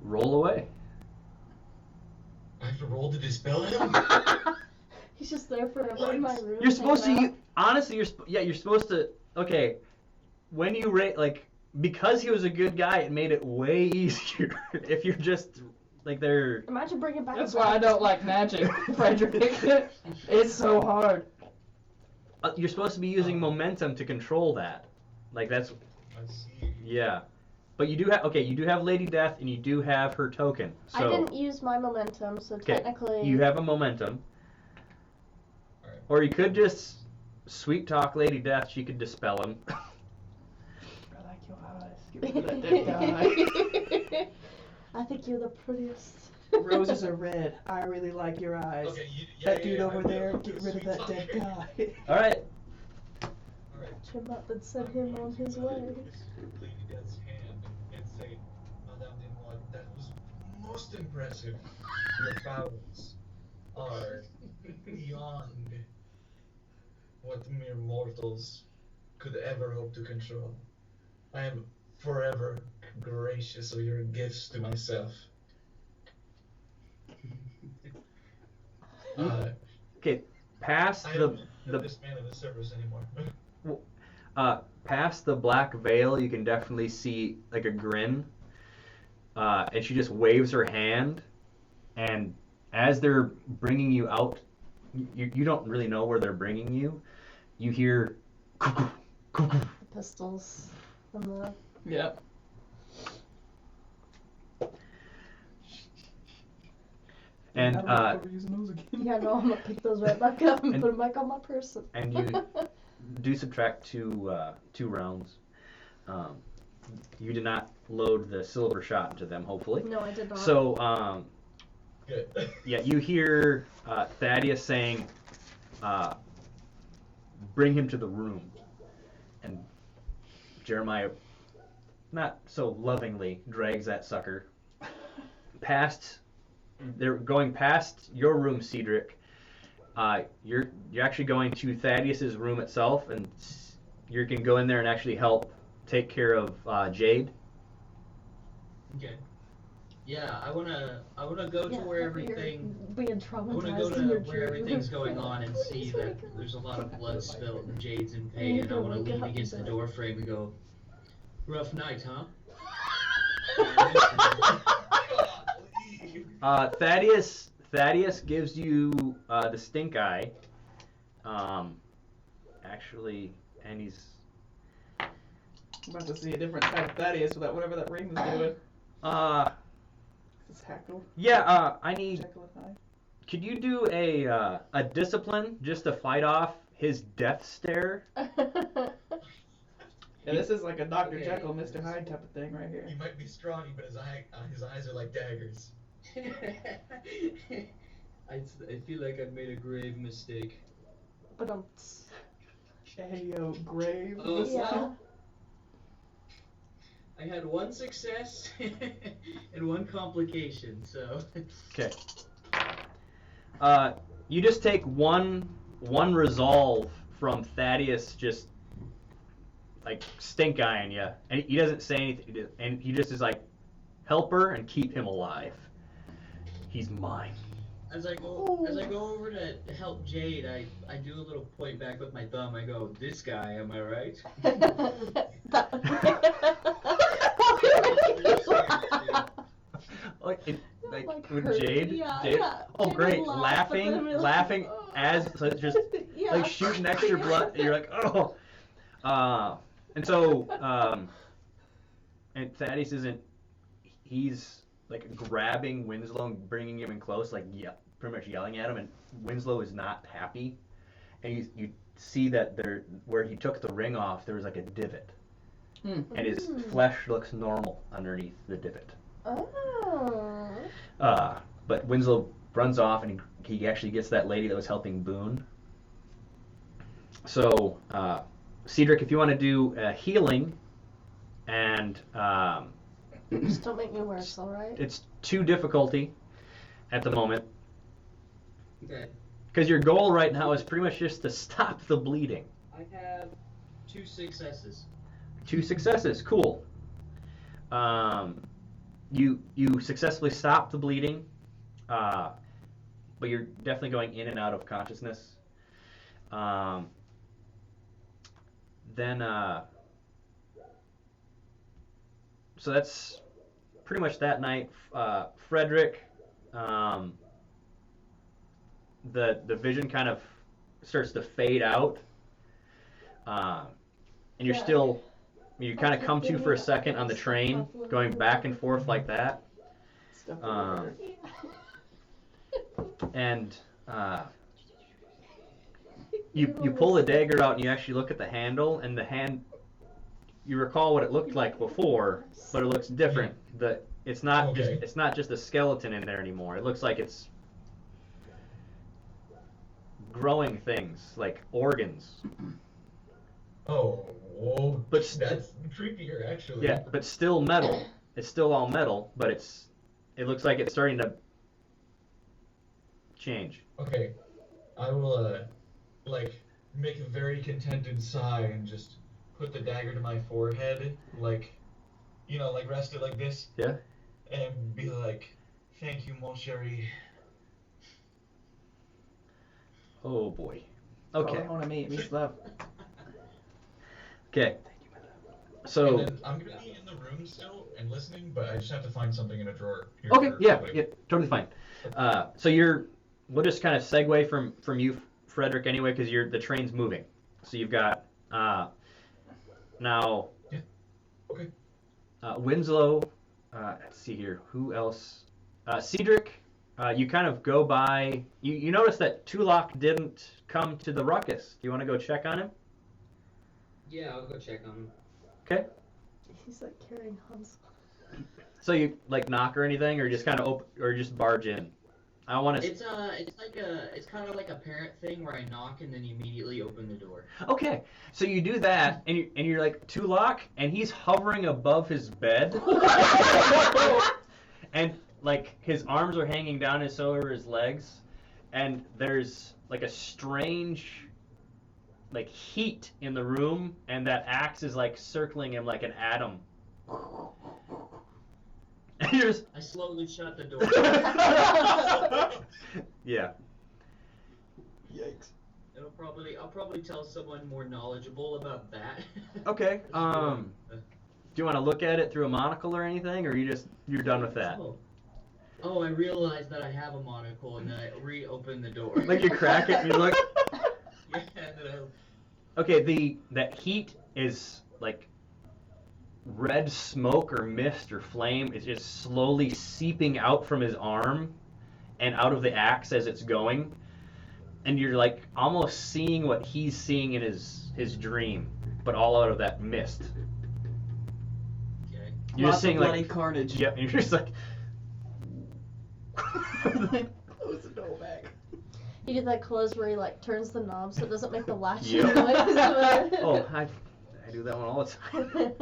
[SPEAKER 1] roll away.
[SPEAKER 5] I have to roll to dispel him?
[SPEAKER 3] He's just there forever in my room.
[SPEAKER 1] You're supposed to.
[SPEAKER 3] hanging out.
[SPEAKER 1] Honestly, you're supposed to. Okay, when you rate because he was a good guy, it made it way easier. If you're just like they're.
[SPEAKER 3] Imagine bringing back.
[SPEAKER 2] That's
[SPEAKER 3] a
[SPEAKER 2] why I
[SPEAKER 3] bat.
[SPEAKER 2] don't like magic, Frederick. It's so hard.
[SPEAKER 1] You're supposed to be using momentum to control that. Like that's.
[SPEAKER 5] I see.
[SPEAKER 1] Yeah, but you do have Lady Death and you do have her token. So
[SPEAKER 3] I didn't use my momentum, so
[SPEAKER 1] okay,
[SPEAKER 3] technically.
[SPEAKER 1] you have a momentum.
[SPEAKER 5] Alright.
[SPEAKER 1] Or you could just sweet talk Lady Death. She could dispel him.
[SPEAKER 2] I like your eyes. Get rid of that dead guy.
[SPEAKER 3] I think you're the prettiest.
[SPEAKER 2] Roses are red. I really like your eyes.
[SPEAKER 5] Okay,
[SPEAKER 2] That dude over
[SPEAKER 5] I
[SPEAKER 2] there,
[SPEAKER 5] will.
[SPEAKER 2] get rid of that dead guy.
[SPEAKER 1] All right.
[SPEAKER 5] Alright.
[SPEAKER 3] Him up and send him on his way.
[SPEAKER 5] Lady Death's hand and say, Madame Demois, that was most impressive. Your powers are beyond what mere mortals could ever hope to control. I am forever gracious of your gifts to myself.
[SPEAKER 1] Okay. Past
[SPEAKER 5] I
[SPEAKER 1] the
[SPEAKER 5] am not this man of the service anymore.
[SPEAKER 1] past the black veil, you can definitely see like a grin. And she just waves her hand, and as they're bringing you out, you don't really know where they're bringing you. You hear cuckoo, cuckoo.
[SPEAKER 3] The pistols and the.
[SPEAKER 2] Yep.
[SPEAKER 1] And
[SPEAKER 2] I don't know if we're using those again.
[SPEAKER 3] Yeah, no, I'm gonna pick those right back up and
[SPEAKER 1] And-
[SPEAKER 3] put them back on my person.
[SPEAKER 1] and you do subtract two rounds. You did not load the silver shot into them, hopefully.
[SPEAKER 3] No, I did not.
[SPEAKER 1] So
[SPEAKER 5] Good.
[SPEAKER 1] yeah, you hear Thaddeus saying, "Bring him to the room," and Jeremiah, not so lovingly, drags that sucker past. They're going past your room, Cedric, You're actually going to Thaddeus's room itself, and you can go in there and actually help take care of Jade.
[SPEAKER 4] Okay. Yeah, I wanna go to where everything.
[SPEAKER 3] Being
[SPEAKER 4] I wanna
[SPEAKER 3] traumatized
[SPEAKER 4] go
[SPEAKER 3] in your
[SPEAKER 4] to where
[SPEAKER 3] dream.
[SPEAKER 4] everything's going on and see
[SPEAKER 3] Please
[SPEAKER 4] that
[SPEAKER 3] wake up.
[SPEAKER 4] there's a lot of blood spilled and Jade's in pain, and I wanna lean against the door frame and go, "Rough night, huh?"
[SPEAKER 1] Thaddeus gives you the stink eye. Actually, and he's
[SPEAKER 2] I'm about to see a different type of Thaddeus without whatever that ring was doing. Is this Hackle?
[SPEAKER 1] Yeah. I need.
[SPEAKER 2] Jekyll and Hyde?
[SPEAKER 1] Could you do a discipline just to fight off his death stare?
[SPEAKER 2] Yeah, this is like a Dr.
[SPEAKER 4] Okay.
[SPEAKER 2] Jekyll, Mr. Hyde type of thing right here.
[SPEAKER 5] He might be strong, but his eyes are like daggers.
[SPEAKER 4] I feel like I've made a grave mistake.
[SPEAKER 3] But
[SPEAKER 2] Hey, yo, grave.
[SPEAKER 4] Oh,
[SPEAKER 3] yeah.
[SPEAKER 4] I had one success and one complication, so.
[SPEAKER 1] Okay. You just take one resolve from Thaddeus just like stink eyeing you, and he doesn't say anything, and he just is like, help her and keep him alive. He's mine.
[SPEAKER 4] As I go over to help Jade, I do a little point back with my thumb. I go, "This guy, am I right?"
[SPEAKER 1] Like with Jade.
[SPEAKER 3] Yeah,
[SPEAKER 1] Jade.
[SPEAKER 3] yeah.
[SPEAKER 1] Oh,
[SPEAKER 3] Jade
[SPEAKER 1] great!
[SPEAKER 3] would laugh, but then
[SPEAKER 1] Laughing,
[SPEAKER 3] be like,
[SPEAKER 1] laughing
[SPEAKER 3] "Oh."
[SPEAKER 1] as so it's just
[SPEAKER 3] Yeah.
[SPEAKER 1] like shooting extra blood. You're like, oh. And so, and Thaddeus isn't. He's like grabbing Winslow and bringing him in close, like pretty much yelling at him. And Winslow is not happy. And you see that where he took the ring off, there was like a divot, and his flesh looks normal underneath the divot.
[SPEAKER 3] Oh.
[SPEAKER 1] But Winslow runs off, and he actually gets that lady that was helping Boone. So, Cedric, if you want to do healing, and
[SPEAKER 3] Just don't make me worse, alright?
[SPEAKER 1] it's 2 difficulty at the moment,
[SPEAKER 4] Okay.
[SPEAKER 1] because your goal right now is pretty much just to stop the bleeding.
[SPEAKER 4] I have 2 successes.
[SPEAKER 1] 2 successes, cool. You successfully stop the bleeding, but you're definitely going in and out of consciousness. Then, so that's pretty much that night. Frederick, the vision kind of starts to fade out, and you're
[SPEAKER 3] Yeah.
[SPEAKER 1] still. You kind of come to for a second on the train, going back and forth like that,
[SPEAKER 2] Stuff
[SPEAKER 1] and you pull the dagger out and you actually look at the handle, and the hand. You recall what it looked like before, but it looks different. It's not just a skeleton in there anymore. It looks like it's growing things like organs.
[SPEAKER 5] Oh, whoa.
[SPEAKER 1] But
[SPEAKER 5] that's creepier, actually.
[SPEAKER 1] Yeah, but still metal. It's still all metal, but it looks like it's starting to change.
[SPEAKER 5] Okay, I will make a very contented sigh and just put the dagger to my forehead, like rest it like this.
[SPEAKER 1] Yeah.
[SPEAKER 5] And be like, "Thank you, mon chéri."
[SPEAKER 1] Oh boy.
[SPEAKER 2] Oh,
[SPEAKER 1] Okay.
[SPEAKER 2] I want to meet. Miss Love.
[SPEAKER 1] Okay. So.
[SPEAKER 5] And then I'm gonna be in the room still and listening, but I just have to find something in a drawer. Here
[SPEAKER 1] Okay.
[SPEAKER 5] for
[SPEAKER 1] Yeah.
[SPEAKER 5] somebody.
[SPEAKER 1] Yeah. Totally fine. So we'll just kind of segue from you, Frederick, anyway, because the train's moving. So you've got now.
[SPEAKER 5] Yeah. Okay.
[SPEAKER 1] Winslow. Let's see here. Who else? Cedric. You kind of go by. You notice that Tulak didn't come to the ruckus. Do you want to go check on him?
[SPEAKER 4] Yeah, I'll go check on him.
[SPEAKER 1] Okay.
[SPEAKER 3] He's like carrying Hans.
[SPEAKER 1] So you like knock or anything, or just kind of or just barge in? I want to.
[SPEAKER 4] It's kind of like a parent thing where I knock and then immediately open the door.
[SPEAKER 1] Okay, so you do that, and you're like Tulak, and he's hovering above his bed, and like his arms are hanging down so over his legs, and there's like a strange like heat in the room, and that axe is like circling him like an atom. And you're just,
[SPEAKER 4] I slowly shut the door.
[SPEAKER 1] yeah.
[SPEAKER 2] Yikes.
[SPEAKER 4] I'll probably tell someone more knowledgeable about that.
[SPEAKER 1] Okay. Do you want to look at it through a monocle or anything, or you're done with that?
[SPEAKER 4] Oh, I realized that I have a monocle, and then I reopen the door.
[SPEAKER 1] Like you crack it and you look.
[SPEAKER 4] Yeah, and then
[SPEAKER 1] Okay, that heat is like red smoke or mist or flame is just slowly seeping out from his arm and out of the axe as it's going, and you're like almost seeing what he's seeing in his dream, but all out of that mist.
[SPEAKER 4] okay.
[SPEAKER 1] You're
[SPEAKER 2] Lots
[SPEAKER 1] just seeing
[SPEAKER 2] of bloody
[SPEAKER 1] like
[SPEAKER 2] carnage.
[SPEAKER 1] yep, and you're just like
[SPEAKER 2] Close the door back.
[SPEAKER 3] You do that close where he like turns the knob so it doesn't make the latching
[SPEAKER 1] Yep.
[SPEAKER 3] noise.
[SPEAKER 1] oh I do that one all the time.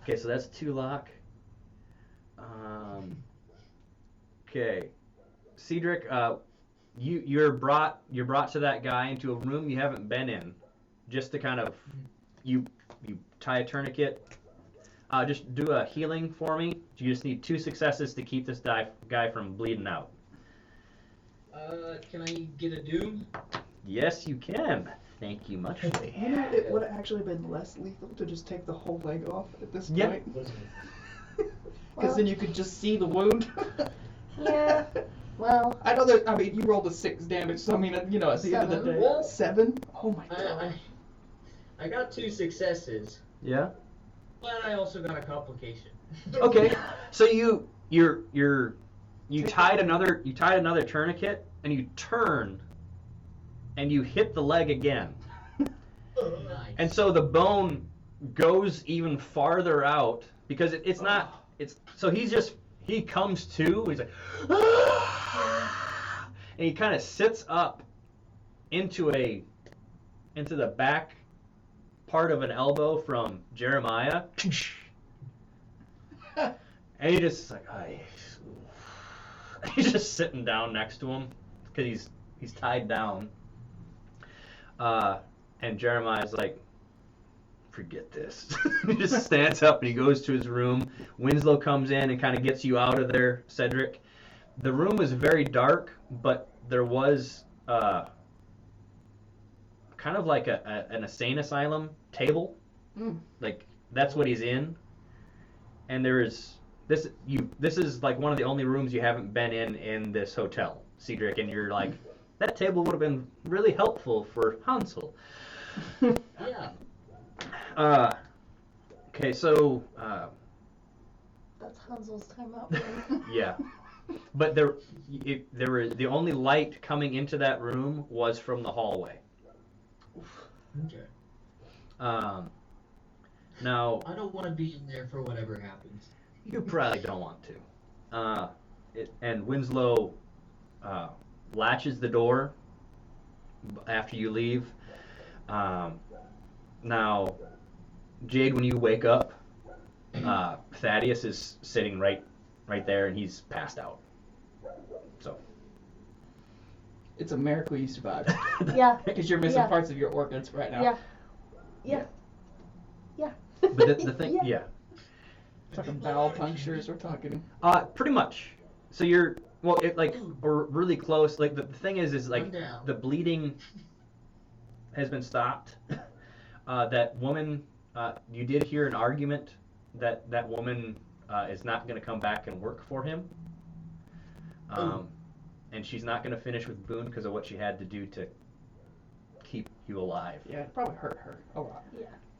[SPEAKER 1] Okay, so that's 2 lock. Okay, Cedric, you're brought to that guy into a room you haven't been in, just to kind of you tie a tourniquet. Just do a healing for me. You just need 2 successes to keep this guy from bleeding out.
[SPEAKER 4] Can I get a doom?
[SPEAKER 1] Yes, you can. Thank you much.
[SPEAKER 2] You know, it would have actually been less lethal to just take the whole leg off at this
[SPEAKER 1] Yep.
[SPEAKER 2] point.
[SPEAKER 4] Listen,
[SPEAKER 2] Because then you could just see the wound.
[SPEAKER 3] Yeah. Well,
[SPEAKER 2] I know that. I mean, you rolled a 6 damage, so I mean, you know, at the end of the day,
[SPEAKER 4] 7.
[SPEAKER 2] 7. Oh my god.
[SPEAKER 4] I got 2 successes,
[SPEAKER 1] Yeah.
[SPEAKER 4] but I also got a complication.
[SPEAKER 1] Okay. So you tied another tourniquet and you turn and you hit the leg again.
[SPEAKER 4] Nice.
[SPEAKER 1] And so the bone goes even farther out because it's not so he comes to, he's like and he kind of sits up into the back part of an elbow from Jeremiah. And he just like he's just sitting down next to him because he's tied down. And Jeremiah's like, forget this. He just stands up and he goes to his room. Winslow comes in and kind of gets you out of there, Cedric. The room was very dark, but there was kind of like an insane asylum table. Like that's what he's in. And this is like one of the only rooms you haven't been in this hotel, Cedric, and you're like, that table would have been really helpful for Hansel.
[SPEAKER 4] Yeah.
[SPEAKER 1] Okay, so
[SPEAKER 3] that's Hansel's timeout room.
[SPEAKER 1] yeah, but there were the only light coming into that room was from the hallway.
[SPEAKER 4] Okay.
[SPEAKER 1] Now
[SPEAKER 4] I don't want to be in there for whatever happens.
[SPEAKER 1] you probably don't want to. And Winslow latches the door after you leave. Now, Jade, when you wake up, Thaddeus is sitting right there, and he's passed out. So.
[SPEAKER 2] It's a miracle you survived.
[SPEAKER 3] Yeah.
[SPEAKER 2] Because you're missing
[SPEAKER 3] Yeah.
[SPEAKER 2] parts of your organs right now.
[SPEAKER 3] Yeah. Yeah. Yeah.
[SPEAKER 1] But the thing, yeah.
[SPEAKER 2] We're talking bowel punctures. We're talking.
[SPEAKER 1] Pretty much. So you're or really close. Like the thing is like
[SPEAKER 4] I'm down.
[SPEAKER 1] the bleeding has been stopped. That woman, you did hear an argument that woman is not going to come back and work for him. And she's not going to finish with Boone because of what she had to do to keep you alive.
[SPEAKER 2] Yeah, it probably hurt her a lot.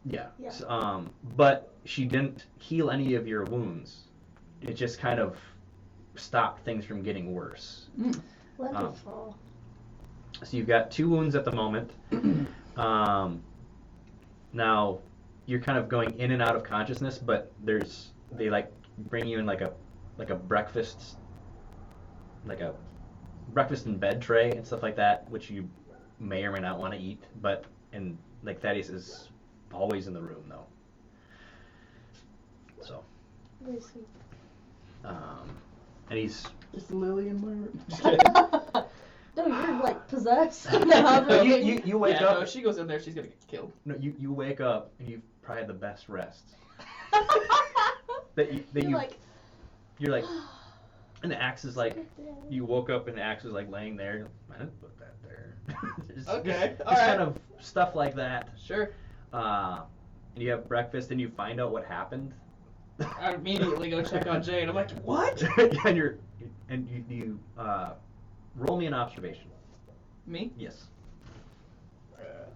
[SPEAKER 1] Yeah.
[SPEAKER 3] Yeah.
[SPEAKER 1] So, but she didn't heal any of your wounds. It just kind of stopped things from getting worse.
[SPEAKER 3] Wonderful.
[SPEAKER 1] So you've got 2 wounds at the moment. Now you're kind of going in and out of consciousness, but they like bring you in like a breakfast in bed tray and stuff like that, which you may or may not want to eat. But like Thaddeus is always in the room though. So.
[SPEAKER 3] Very sweet.
[SPEAKER 1] and he's
[SPEAKER 2] Is Lily in my room? Just kidding.
[SPEAKER 3] No, you're like possessed. No,
[SPEAKER 1] you wake
[SPEAKER 2] Yeah,
[SPEAKER 1] up.
[SPEAKER 2] no, if she goes in there, she's gonna get killed.
[SPEAKER 1] No, you wake up and you've probably had the best rest. That
[SPEAKER 3] You're like,
[SPEAKER 1] you're like, and the axe is like, you woke up and the axe was like laying there. I didn't put that there. It's
[SPEAKER 2] Okay,
[SPEAKER 1] just
[SPEAKER 2] alright.
[SPEAKER 1] kind of stuff like that.
[SPEAKER 2] Sure.
[SPEAKER 1] And you have breakfast and you find out what happened.
[SPEAKER 2] I immediately go check on Jade. I'm like, what?
[SPEAKER 1] and you roll me an observation.
[SPEAKER 2] Me?
[SPEAKER 1] Yes.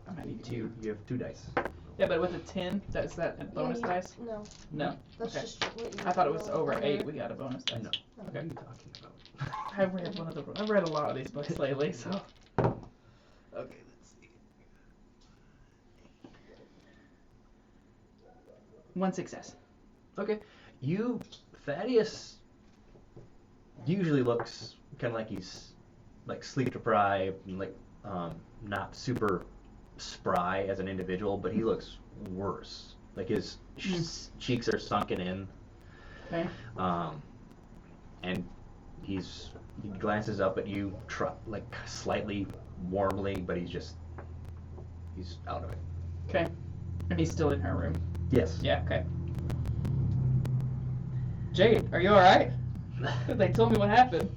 [SPEAKER 2] I might need two.
[SPEAKER 1] You have 2 dice.
[SPEAKER 2] Yeah, but with a 10, that's that a bonus
[SPEAKER 3] yeah,
[SPEAKER 2] dice?
[SPEAKER 3] No.
[SPEAKER 2] No.
[SPEAKER 3] That's
[SPEAKER 2] Okay.
[SPEAKER 3] just what you
[SPEAKER 2] I thought it was
[SPEAKER 3] roll.
[SPEAKER 2] over 8. We got a bonus dice.
[SPEAKER 1] No.
[SPEAKER 2] Okay.
[SPEAKER 1] What are you talking about?
[SPEAKER 2] I've read a lot of these books lately, so. Okay, let's see. 1 success.
[SPEAKER 1] Okay. Thaddeus usually looks kind of like he's like sleep deprived and like not super spry as an individual, but he looks worse. Like his cheeks are sunken in.
[SPEAKER 2] Okay.
[SPEAKER 1] And he glances up at you like slightly warmly, but he's out of it.
[SPEAKER 2] Okay. And he's still in her room.
[SPEAKER 1] Yes.
[SPEAKER 2] Yeah, okay. Jade, are you alright? They told me what happened.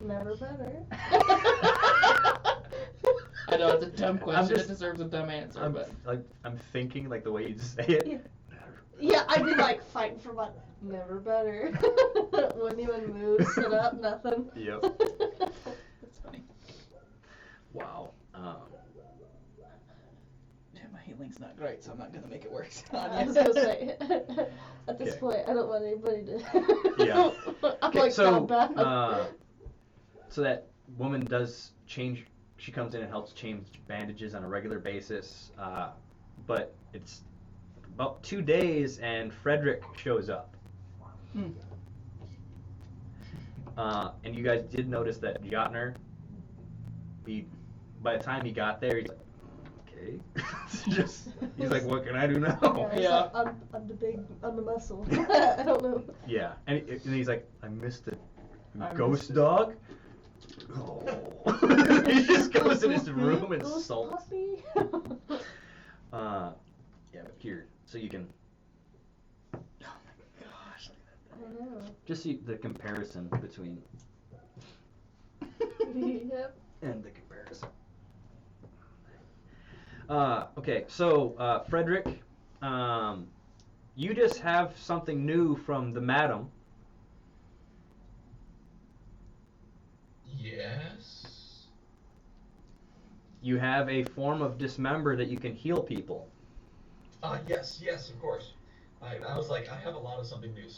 [SPEAKER 3] Never better.
[SPEAKER 2] I know it's a dumb question.
[SPEAKER 1] just-
[SPEAKER 2] It deserves a dumb answer, but
[SPEAKER 1] I'm thinking like the way you say it.
[SPEAKER 3] Yeah. Yeah, I'd be like fighting for my never better. Wouldn't even move, sit up, nothing.
[SPEAKER 1] Yep.
[SPEAKER 2] that's funny.
[SPEAKER 1] Wow.
[SPEAKER 2] Yeah, my healing's not great, so I'm not gonna make it worse.
[SPEAKER 3] I was gonna say, at this
[SPEAKER 1] Okay.
[SPEAKER 3] point, I don't want anybody to.
[SPEAKER 1] Yeah.
[SPEAKER 3] I'm
[SPEAKER 1] Okay,
[SPEAKER 3] like
[SPEAKER 1] so
[SPEAKER 3] that bad.
[SPEAKER 1] so that woman does change. She comes in and helps change bandages on a regular basis, but it's about 2 days and Frederick shows up.
[SPEAKER 2] Hmm.
[SPEAKER 1] And you guys did notice that Jotner, by the time he got there, he's like, okay. He's like, what can I do now?
[SPEAKER 3] He's
[SPEAKER 2] Yeah.
[SPEAKER 3] like, I'm the muscle. I don't know.
[SPEAKER 1] Yeah, and he's like, I missed a
[SPEAKER 2] I
[SPEAKER 1] ghost
[SPEAKER 2] missed it."
[SPEAKER 1] dog. Oh. He just goes in his room and
[SPEAKER 3] Ghost
[SPEAKER 1] sulks.
[SPEAKER 3] puppy.
[SPEAKER 1] Yeah, but here, so you can
[SPEAKER 2] Oh my gosh.
[SPEAKER 3] I know.
[SPEAKER 1] just see the comparison between
[SPEAKER 3] Yep.
[SPEAKER 1] and the comparison. Okay, so Frederick, you just have something new from the madam.
[SPEAKER 5] Yes.
[SPEAKER 1] You have a form of dismember that you can heal people.
[SPEAKER 5] Yes, of course. I was like, I have a lot of something new.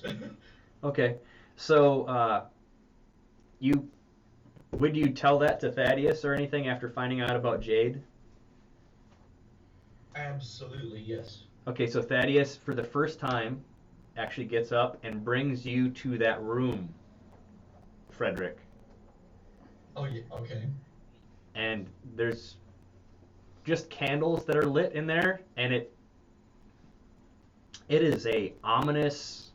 [SPEAKER 1] Okay, so would you tell that to Thaddeus or anything after finding out about Jade?
[SPEAKER 5] Absolutely, yes.
[SPEAKER 1] Okay, so Thaddeus, for the first time, actually gets up and brings you to that room, Frederick.
[SPEAKER 5] Oh, yeah, okay.
[SPEAKER 1] And there's just candles that are lit in there, and it is a ominous.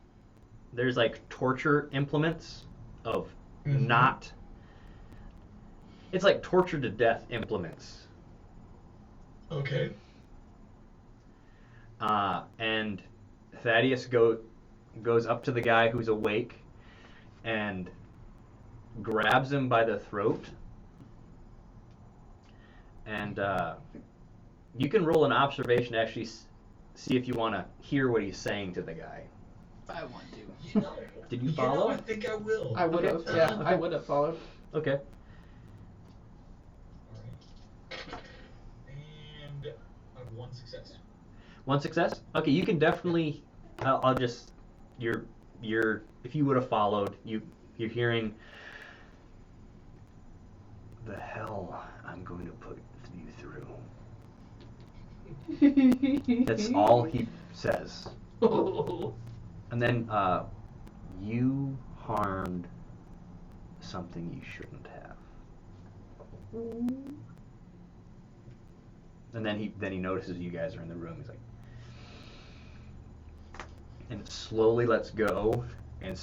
[SPEAKER 1] There's like torture implements of
[SPEAKER 5] Mhm.
[SPEAKER 1] not. It's like torture to death implements.
[SPEAKER 5] Okay.
[SPEAKER 1] And Thaddeus goes up to the guy who's awake and grabs him by the throat. And you can roll an observation to actually see if you want to hear what he's saying to the guy.
[SPEAKER 2] I want to.
[SPEAKER 5] You know,
[SPEAKER 1] Did you
[SPEAKER 5] I
[SPEAKER 1] follow?
[SPEAKER 5] think I will.
[SPEAKER 2] I would have,
[SPEAKER 1] Okay.
[SPEAKER 2] yeah,
[SPEAKER 1] Okay.
[SPEAKER 2] I would have followed.
[SPEAKER 1] Okay.
[SPEAKER 5] Alright. And I have 1 success.
[SPEAKER 1] 1 success? Okay, you can definitely. I'll just. You're. If you would have followed, you're hearing. The hell I'm going to put you through. That's all he says. And then, you harmed something you shouldn't have. And then he notices you guys are in the room. He's like, and it slowly lets go and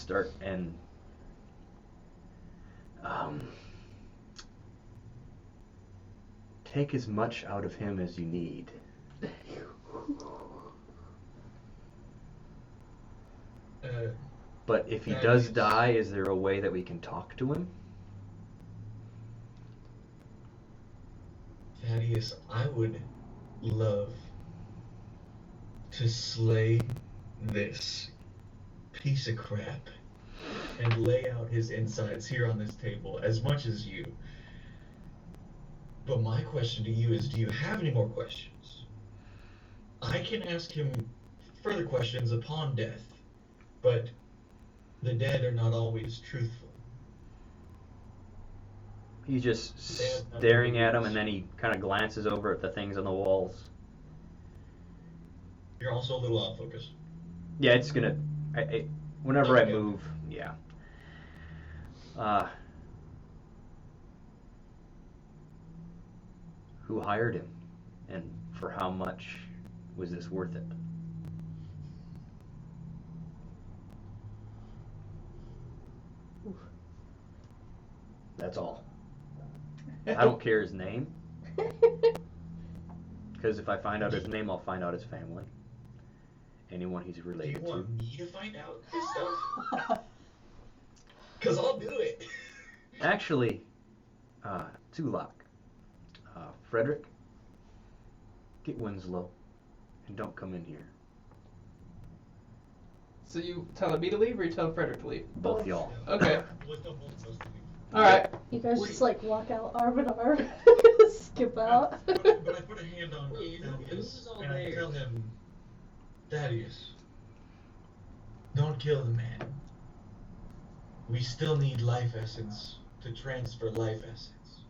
[SPEAKER 1] Um, take as much out of him as you need. But if he does die, is there a way that we can talk to him?
[SPEAKER 5] Thaddeus, I would love to slay this piece of crap and lay out his insides here on this table as much as you. But my question to you is, do you have any more questions? I can ask him further questions upon death, but the dead are not always truthful.
[SPEAKER 1] He's just staring at him, and then he kind of glances over at the things on the walls.
[SPEAKER 5] You're also a little out of focus.
[SPEAKER 1] Yeah, it's gonna. Whenever I move, yeah. Who hired him, and for how much was this worth it? That's all. I don't care his name, because if I find out his name, I'll find out his family. Anyone he's
[SPEAKER 5] Do
[SPEAKER 1] related
[SPEAKER 5] you want
[SPEAKER 1] to.
[SPEAKER 5] me to find out this stuff? Because I'll do it.
[SPEAKER 1] Actually, Tulak, Frederick, get Winslow, and don't come in here.
[SPEAKER 2] So you telling me to leave, or you telling Frederick to leave?
[SPEAKER 1] Both y'all.
[SPEAKER 2] Okay.
[SPEAKER 5] Let's don't both of us leave.
[SPEAKER 2] All right.
[SPEAKER 3] You guys just like walk out arm in arm, skip out.
[SPEAKER 5] But I put a hand on
[SPEAKER 4] Wait, who's
[SPEAKER 5] Thaddeus,
[SPEAKER 4] all
[SPEAKER 5] and I
[SPEAKER 4] there?
[SPEAKER 5] tell him, Thaddeus, don't kill the man. We still need life essence to transfer life essence.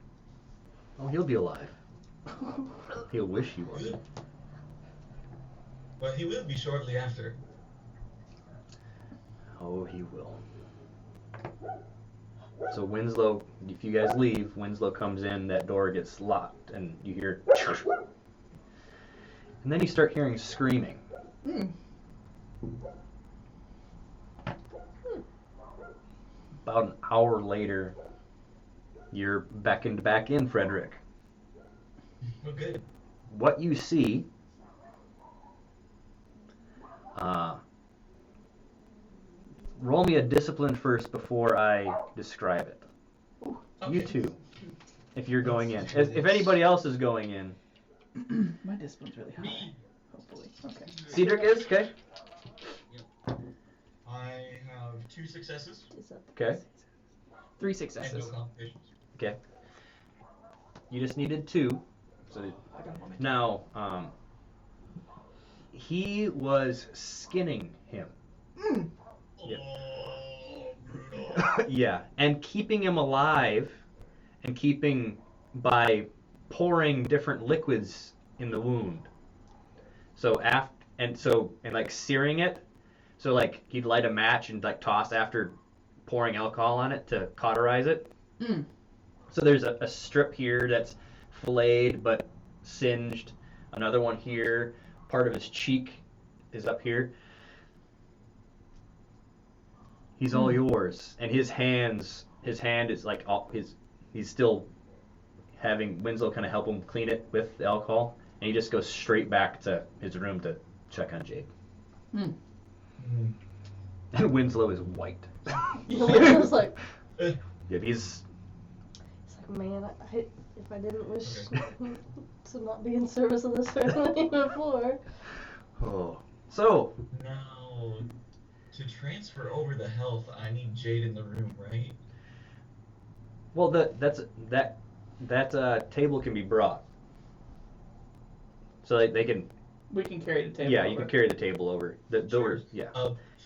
[SPEAKER 1] Oh, he'll be alive. He'll wish he was.
[SPEAKER 5] Well, he will be shortly after.
[SPEAKER 1] Oh, he will. So Winslow, if you guys leave, Winslow comes in, that door gets locked, and you hear... And then you start hearing screaming. About an hour later, you're beckoned back in, Frederick.
[SPEAKER 5] Oh, good.
[SPEAKER 1] What you see... roll me a discipline first before I describe it.
[SPEAKER 5] Okay.
[SPEAKER 1] You two, if you're going in. If anybody else is going in.
[SPEAKER 2] My discipline's really high. Hopefully. Okay.
[SPEAKER 1] Cedric is? Okay.
[SPEAKER 5] I have 2 successes
[SPEAKER 1] Okay.
[SPEAKER 2] 3
[SPEAKER 5] and
[SPEAKER 2] successes.
[SPEAKER 5] no complications.
[SPEAKER 1] Okay. You just needed 2. So
[SPEAKER 2] I got one.
[SPEAKER 1] now, he was skinning him. Yeah.
[SPEAKER 5] Oh, brutal.
[SPEAKER 1] Yeah, and keeping him alive, and keeping by pouring different liquids in the wound. So and like searing it. So like he'd light a match and like toss after pouring alcohol on it to cauterize it. So there's a strip here that's filleted but singed. Another one here. Part of his cheek is up here. He's all yours, and his hand is like he's still having Winslow kind of help him clean it with the alcohol, and he just goes straight back to his room to check on Jake. And Winslow is white.
[SPEAKER 3] I was like,
[SPEAKER 1] Yeah, he's
[SPEAKER 3] man, if I didn't wish to not be in service of this family before.
[SPEAKER 1] So
[SPEAKER 5] Now, to transfer over the health, I need Jade in the room, right?
[SPEAKER 1] well that table can be brought, so they can.
[SPEAKER 2] We can carry the table.
[SPEAKER 1] Yeah,
[SPEAKER 2] over.
[SPEAKER 1] you can carry the table over. The doors, yeah.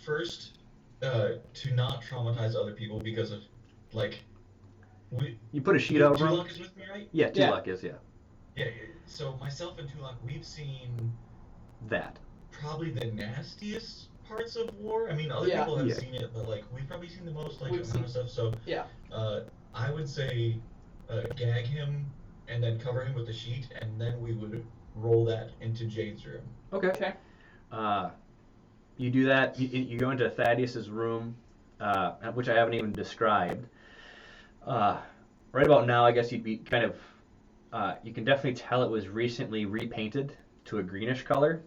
[SPEAKER 5] First, to not traumatize other people because of, like,
[SPEAKER 1] You put a sheet over him.
[SPEAKER 5] Tulak is with me, right?
[SPEAKER 1] Yeah,
[SPEAKER 2] Yeah.
[SPEAKER 1] Tulak is, yeah.
[SPEAKER 5] Yeah, so myself and Tulak, we've seen
[SPEAKER 1] That.
[SPEAKER 5] probably the nastiest parts of war. I mean, other
[SPEAKER 2] Yeah.
[SPEAKER 5] people have
[SPEAKER 1] Yeah.
[SPEAKER 5] seen it, but, like, we've probably seen the most, like,
[SPEAKER 2] We've
[SPEAKER 5] amount of stuff, so,
[SPEAKER 2] Yeah.
[SPEAKER 5] I would say, gag him, and then cover him with the sheet, and then we would roll that into Jade's room.
[SPEAKER 2] Okay.
[SPEAKER 1] You do that. You go into Thaddeus's room, which I haven't even described. Right about now, I guess you'd be kind of. You can definitely tell it was recently repainted to a greenish color.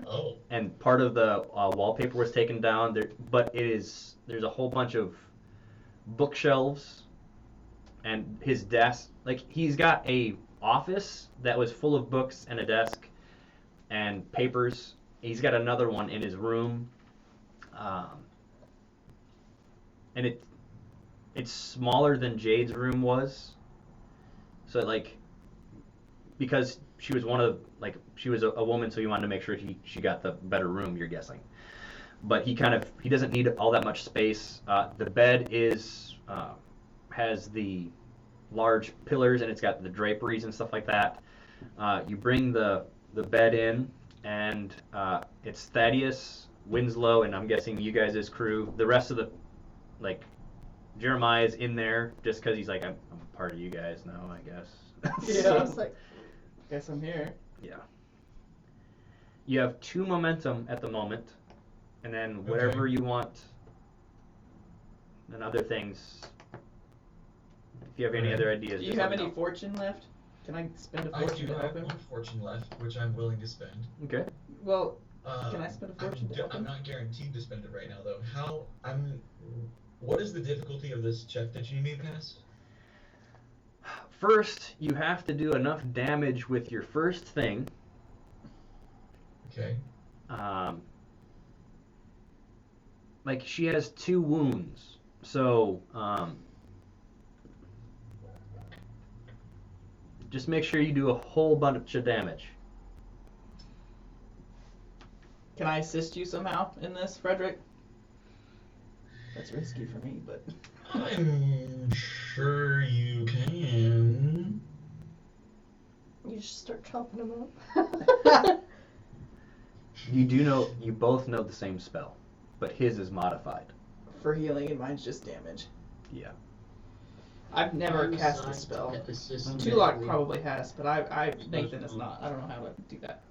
[SPEAKER 5] Oh.
[SPEAKER 1] And part of the wallpaper was taken down there, but there's a whole bunch of bookshelves and his desk. Like, he's got a office that was full of books and a desk and papers. He's got another one in his room, and it's smaller than Jade's room was. So, like, because she was she was a woman, so he wanted to make sure she got the better room, you're guessing. But he doesn't need all that much space. The bed has the large pillars, and it's got the draperies and stuff like that. You bring the bed in, and it's Thaddeus, Winslow, and I'm guessing you guys' crew. The rest of Jeremiah's in there just because he's like, I'm part of you guys now, I guess.
[SPEAKER 2] Yeah.
[SPEAKER 3] I was like,
[SPEAKER 2] Guess I'm here.
[SPEAKER 1] Yeah. You have 2 momentum at the moment, and then whatever
[SPEAKER 5] Okay.
[SPEAKER 1] you want, and other things. If you have any
[SPEAKER 5] Alright.
[SPEAKER 1] other ideas,
[SPEAKER 2] Do you
[SPEAKER 1] just
[SPEAKER 2] have
[SPEAKER 1] let me
[SPEAKER 2] any
[SPEAKER 1] know.
[SPEAKER 2] fortune left? Can I spend a
[SPEAKER 5] I
[SPEAKER 2] fortune
[SPEAKER 5] do
[SPEAKER 2] to
[SPEAKER 5] have
[SPEAKER 2] help him?
[SPEAKER 5] 1 fortune left, which I'm willing to spend.
[SPEAKER 1] Okay.
[SPEAKER 2] Well, can I spend a fortune to help
[SPEAKER 5] I'm
[SPEAKER 2] him?
[SPEAKER 5] not guaranteed to spend it right now, though. What is the difficulty of this check that you need me to pass?
[SPEAKER 1] First, you have to do enough damage with your first thing.
[SPEAKER 5] Okay.
[SPEAKER 1] Like, she has 2 wounds, so just make sure you do a whole bunch of damage.
[SPEAKER 2] Can I assist you somehow in this, Frederick? That's risky for me, but
[SPEAKER 5] I'm sure you can.
[SPEAKER 3] you just start chopping them up.
[SPEAKER 1] You both know the same spell, but his is modified.
[SPEAKER 2] for healing and mine's just damage.
[SPEAKER 1] Yeah.
[SPEAKER 2] I've never
[SPEAKER 4] I'm
[SPEAKER 2] cast a
[SPEAKER 4] assigned
[SPEAKER 2] spell.
[SPEAKER 4] to assist
[SPEAKER 2] Tulok
[SPEAKER 4] medically.
[SPEAKER 2] probably has, but Nathan is not. I don't know how to do that.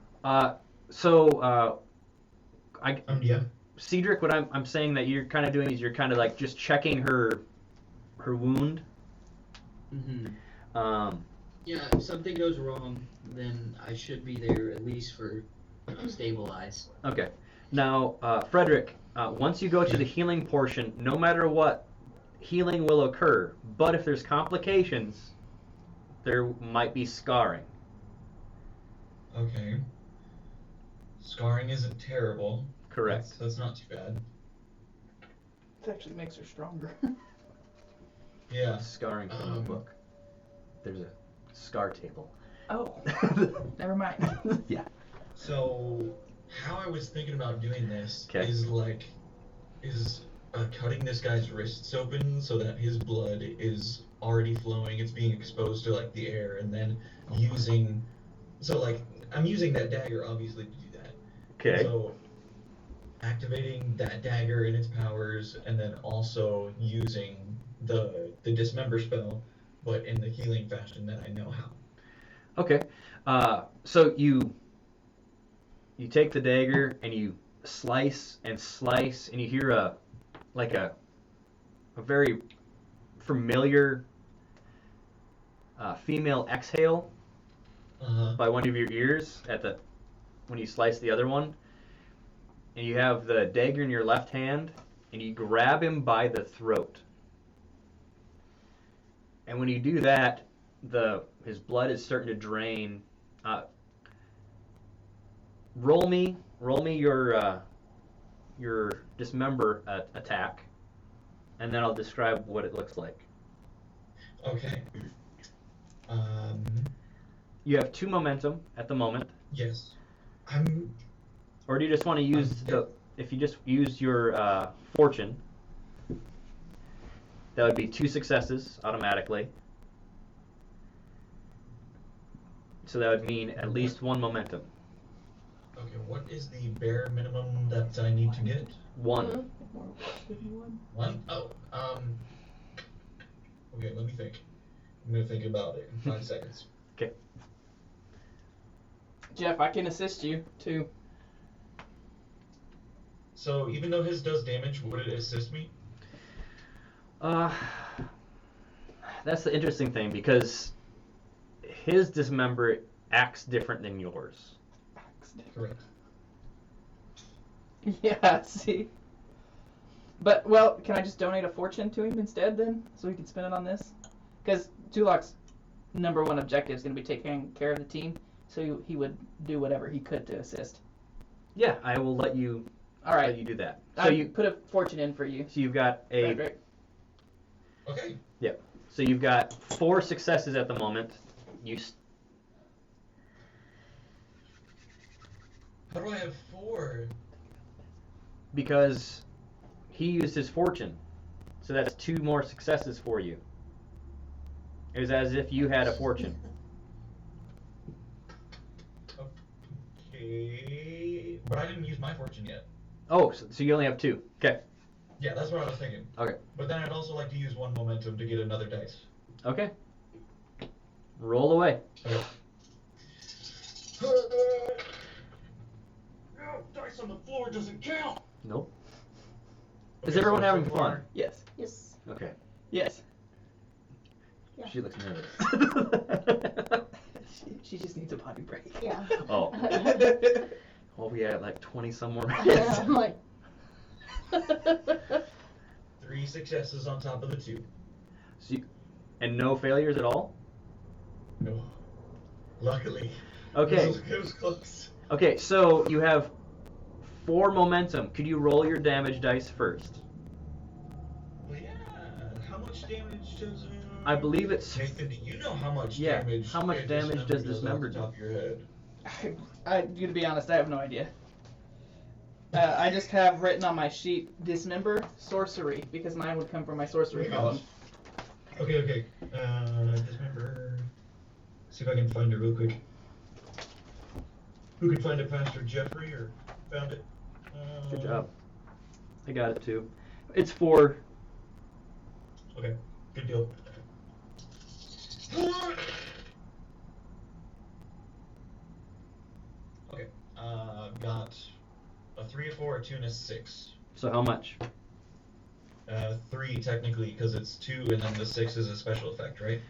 [SPEAKER 5] Yeah.
[SPEAKER 1] Cedric, what I'm saying that you're kind of doing is you're kind of like just checking her wound.
[SPEAKER 4] Mm-hmm. Yeah, if something goes wrong, then I should be there at least for stabilize.
[SPEAKER 1] Okay. Now, Frederick, once you go to the healing portion, no matter what, healing will occur. But if there's complications, there might be scarring.
[SPEAKER 5] Okay. Scarring isn't terrible.
[SPEAKER 1] Correct.
[SPEAKER 5] That's not too bad.
[SPEAKER 2] It actually makes her stronger.
[SPEAKER 5] Yeah.
[SPEAKER 1] Scarring from the book. There's a scar table.
[SPEAKER 2] Oh, never mind.
[SPEAKER 1] Yeah.
[SPEAKER 5] So, how I was thinking about doing this
[SPEAKER 1] 'Kay.
[SPEAKER 5] is cutting this guy's wrists open so that his blood is already flowing. It's being exposed to like the air, and then I'm using that dagger obviously to do that.
[SPEAKER 1] Okay.
[SPEAKER 5] So, activating that dagger and its powers, and then also using the dismember spell, but in the healing fashion that I know how.
[SPEAKER 1] Okay. So you take the dagger and you slice and slice, and you hear a very familiar female exhale by one of your ears when you slice the other one. And you have the dagger in your left hand, and you grab him by the throat. And when you do that, his blood is starting to drain. Roll me your dismember attack, and then I'll describe what it looks like.
[SPEAKER 5] Okay.
[SPEAKER 1] You have 2 momentum at the moment.
[SPEAKER 5] Yes.
[SPEAKER 1] Or do you just want to use if you just use your fortune, that would be 2 successes automatically. So that would mean at least 1 momentum.
[SPEAKER 5] Okay, what is the bare minimum that I need to get?
[SPEAKER 1] 1.
[SPEAKER 5] One? Oh, okay, let me think. I'm gonna think about it in 5 seconds.
[SPEAKER 1] Okay.
[SPEAKER 2] Jeff, I can assist you too.
[SPEAKER 5] So, even though his does damage, would it assist me?
[SPEAKER 1] That's the interesting thing, because his dismember acts different than yours.
[SPEAKER 5] Correct.
[SPEAKER 2] Yeah, see. But, well, can I just donate a fortune to him instead then? So he can spend it on this? Because Tulok's number one objective is going to be taking care of the team. So he would do whatever he could to assist.
[SPEAKER 1] Yeah, I will let you.
[SPEAKER 2] All right.
[SPEAKER 1] Let you do that. So
[SPEAKER 2] I
[SPEAKER 1] you
[SPEAKER 2] put a fortune in for you.
[SPEAKER 1] So you've got a.
[SPEAKER 2] Frederick.
[SPEAKER 5] Okay.
[SPEAKER 1] Yep. So you've got 4 successes at the moment.
[SPEAKER 5] How do I have 4?
[SPEAKER 1] Because he used his fortune. So that's 2 more successes for you. It was as if you had a fortune.
[SPEAKER 5] Okay. But I didn't use my fortune yet.
[SPEAKER 1] Oh, so you only have 2. Okay.
[SPEAKER 5] Yeah, that's what I was thinking.
[SPEAKER 1] Okay.
[SPEAKER 5] But then I'd also like to use 1 momentum to get another dice.
[SPEAKER 1] Okay. Roll away.
[SPEAKER 5] Okay. Dice on the floor doesn't count.
[SPEAKER 1] Nope.
[SPEAKER 5] Okay,
[SPEAKER 1] Is everyone
[SPEAKER 5] so
[SPEAKER 1] having
[SPEAKER 5] far-
[SPEAKER 1] fun?
[SPEAKER 2] Yes.
[SPEAKER 3] Yes.
[SPEAKER 1] Okay.
[SPEAKER 2] Yes.
[SPEAKER 3] Yeah.
[SPEAKER 1] She looks nervous.
[SPEAKER 2] She just needs a potty break.
[SPEAKER 3] Yeah.
[SPEAKER 1] Oh. Well, we had like 20 some more minutes.
[SPEAKER 3] I'm like.
[SPEAKER 5] 3 successes on top of the 2.
[SPEAKER 1] And no failures at all?
[SPEAKER 5] No. Luckily.
[SPEAKER 1] Okay.
[SPEAKER 5] It was close.
[SPEAKER 1] Okay, so you have 4 momentum. Could you roll your damage dice first?
[SPEAKER 5] Well, yeah. How much damage does
[SPEAKER 1] I believe it's.
[SPEAKER 5] Nathan, do you know how much
[SPEAKER 1] Yeah,
[SPEAKER 5] damage?
[SPEAKER 1] how much damage does Dismember
[SPEAKER 5] off the top of your head?
[SPEAKER 2] To be honest, I have no idea. I just have written on my sheet dismember sorcery because mine would come from my sorcery column.
[SPEAKER 5] Okay. Dismember. See if I can find it real quick. Who could find it faster, Jeffrey, or found it?
[SPEAKER 1] Good job. I got it too. It's 4.
[SPEAKER 5] Okay, good deal. Okay, got a 3, a 4, a 2, and a 6.
[SPEAKER 1] So how much?
[SPEAKER 5] 3 technically, because it's 2, and then the 6 is a special effect, right?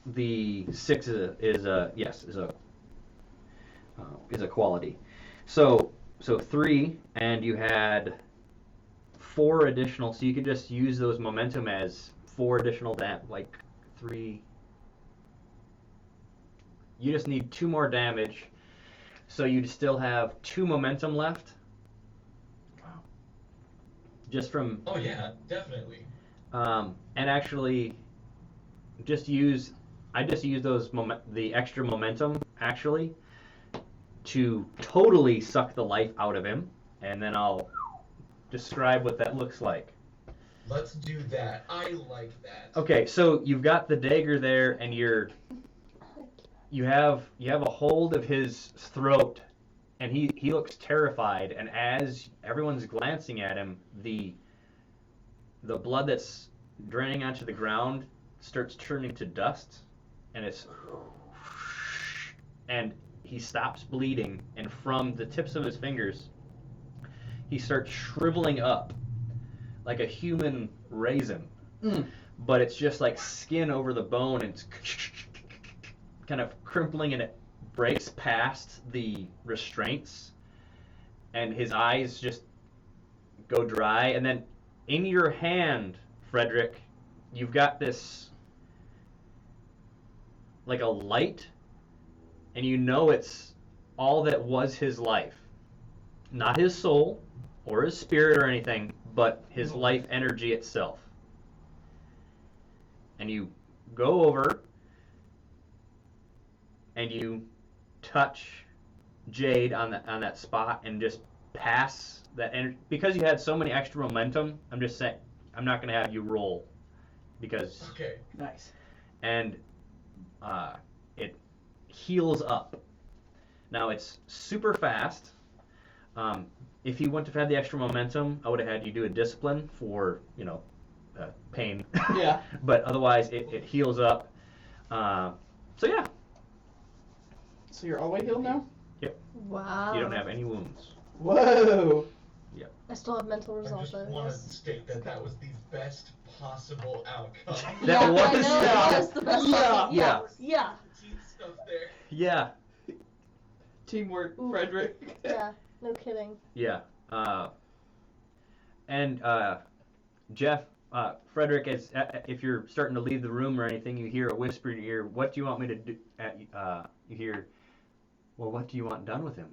[SPEAKER 1] The 6 is a quality. So 3, and you had 4 additional. So you could just use those momentum as 4 additional like 3. You just need 2 more damage, so you'd still have 2 momentum left.
[SPEAKER 2] Wow.
[SPEAKER 1] Just from.
[SPEAKER 5] Oh yeah, definitely.
[SPEAKER 1] And actually, I just use those the extra momentum actually to totally suck the life out of him, and then I'll describe what that looks like.
[SPEAKER 5] Let's do that. I like that.
[SPEAKER 1] Okay, so you've got the dagger there, and you have a hold of his throat, and he looks terrified. And as everyone's glancing at him, the blood that's draining onto the ground starts turning to dust, and he stops bleeding, and from the tips of his fingers, he starts shriveling up like a human raisin. But it's just like skin over the bone, and it's kind of crimpling, and it breaks past the restraints, and his eyes just go dry. And then in your hand, Frederick, you've got this like a light, and you know it's all that was his life. Not his soul or his spirit or anything, but his life energy itself. And you go over and you touch Jade on that spot and just pass that energy. Because you had so many extra momentum, I'm just saying, I'm not going to have you roll because.
[SPEAKER 5] Okay.
[SPEAKER 2] Nice.
[SPEAKER 1] And it heals up. Now it's super fast. If you wouldn't have had the extra momentum, I would have had you do a discipline for pain.
[SPEAKER 2] Yeah.
[SPEAKER 1] But otherwise, it heals up. So yeah.
[SPEAKER 2] So you're all the way healed now?
[SPEAKER 1] Yep.
[SPEAKER 3] Wow.
[SPEAKER 1] You don't have any wounds.
[SPEAKER 2] Whoa.
[SPEAKER 3] I still have mental
[SPEAKER 5] I
[SPEAKER 3] resolve
[SPEAKER 5] just
[SPEAKER 3] though.
[SPEAKER 5] want to
[SPEAKER 3] Yes.
[SPEAKER 5] state that was the best possible outcome.
[SPEAKER 1] That
[SPEAKER 3] Yeah,
[SPEAKER 1] was-
[SPEAKER 3] I know, that was the best.
[SPEAKER 2] Yeah.
[SPEAKER 3] Yeah. Yeah.
[SPEAKER 5] Cheat stuff there.
[SPEAKER 1] Yeah.
[SPEAKER 2] Teamwork,
[SPEAKER 3] Ooh.
[SPEAKER 2] Frederick.
[SPEAKER 3] Yeah. No kidding.
[SPEAKER 1] Yeah. Jeff, Frederick, if you're starting to leave the room or anything, you hear a whisper in your ear, what do you want me to do? You hear, well, what do you want done with him?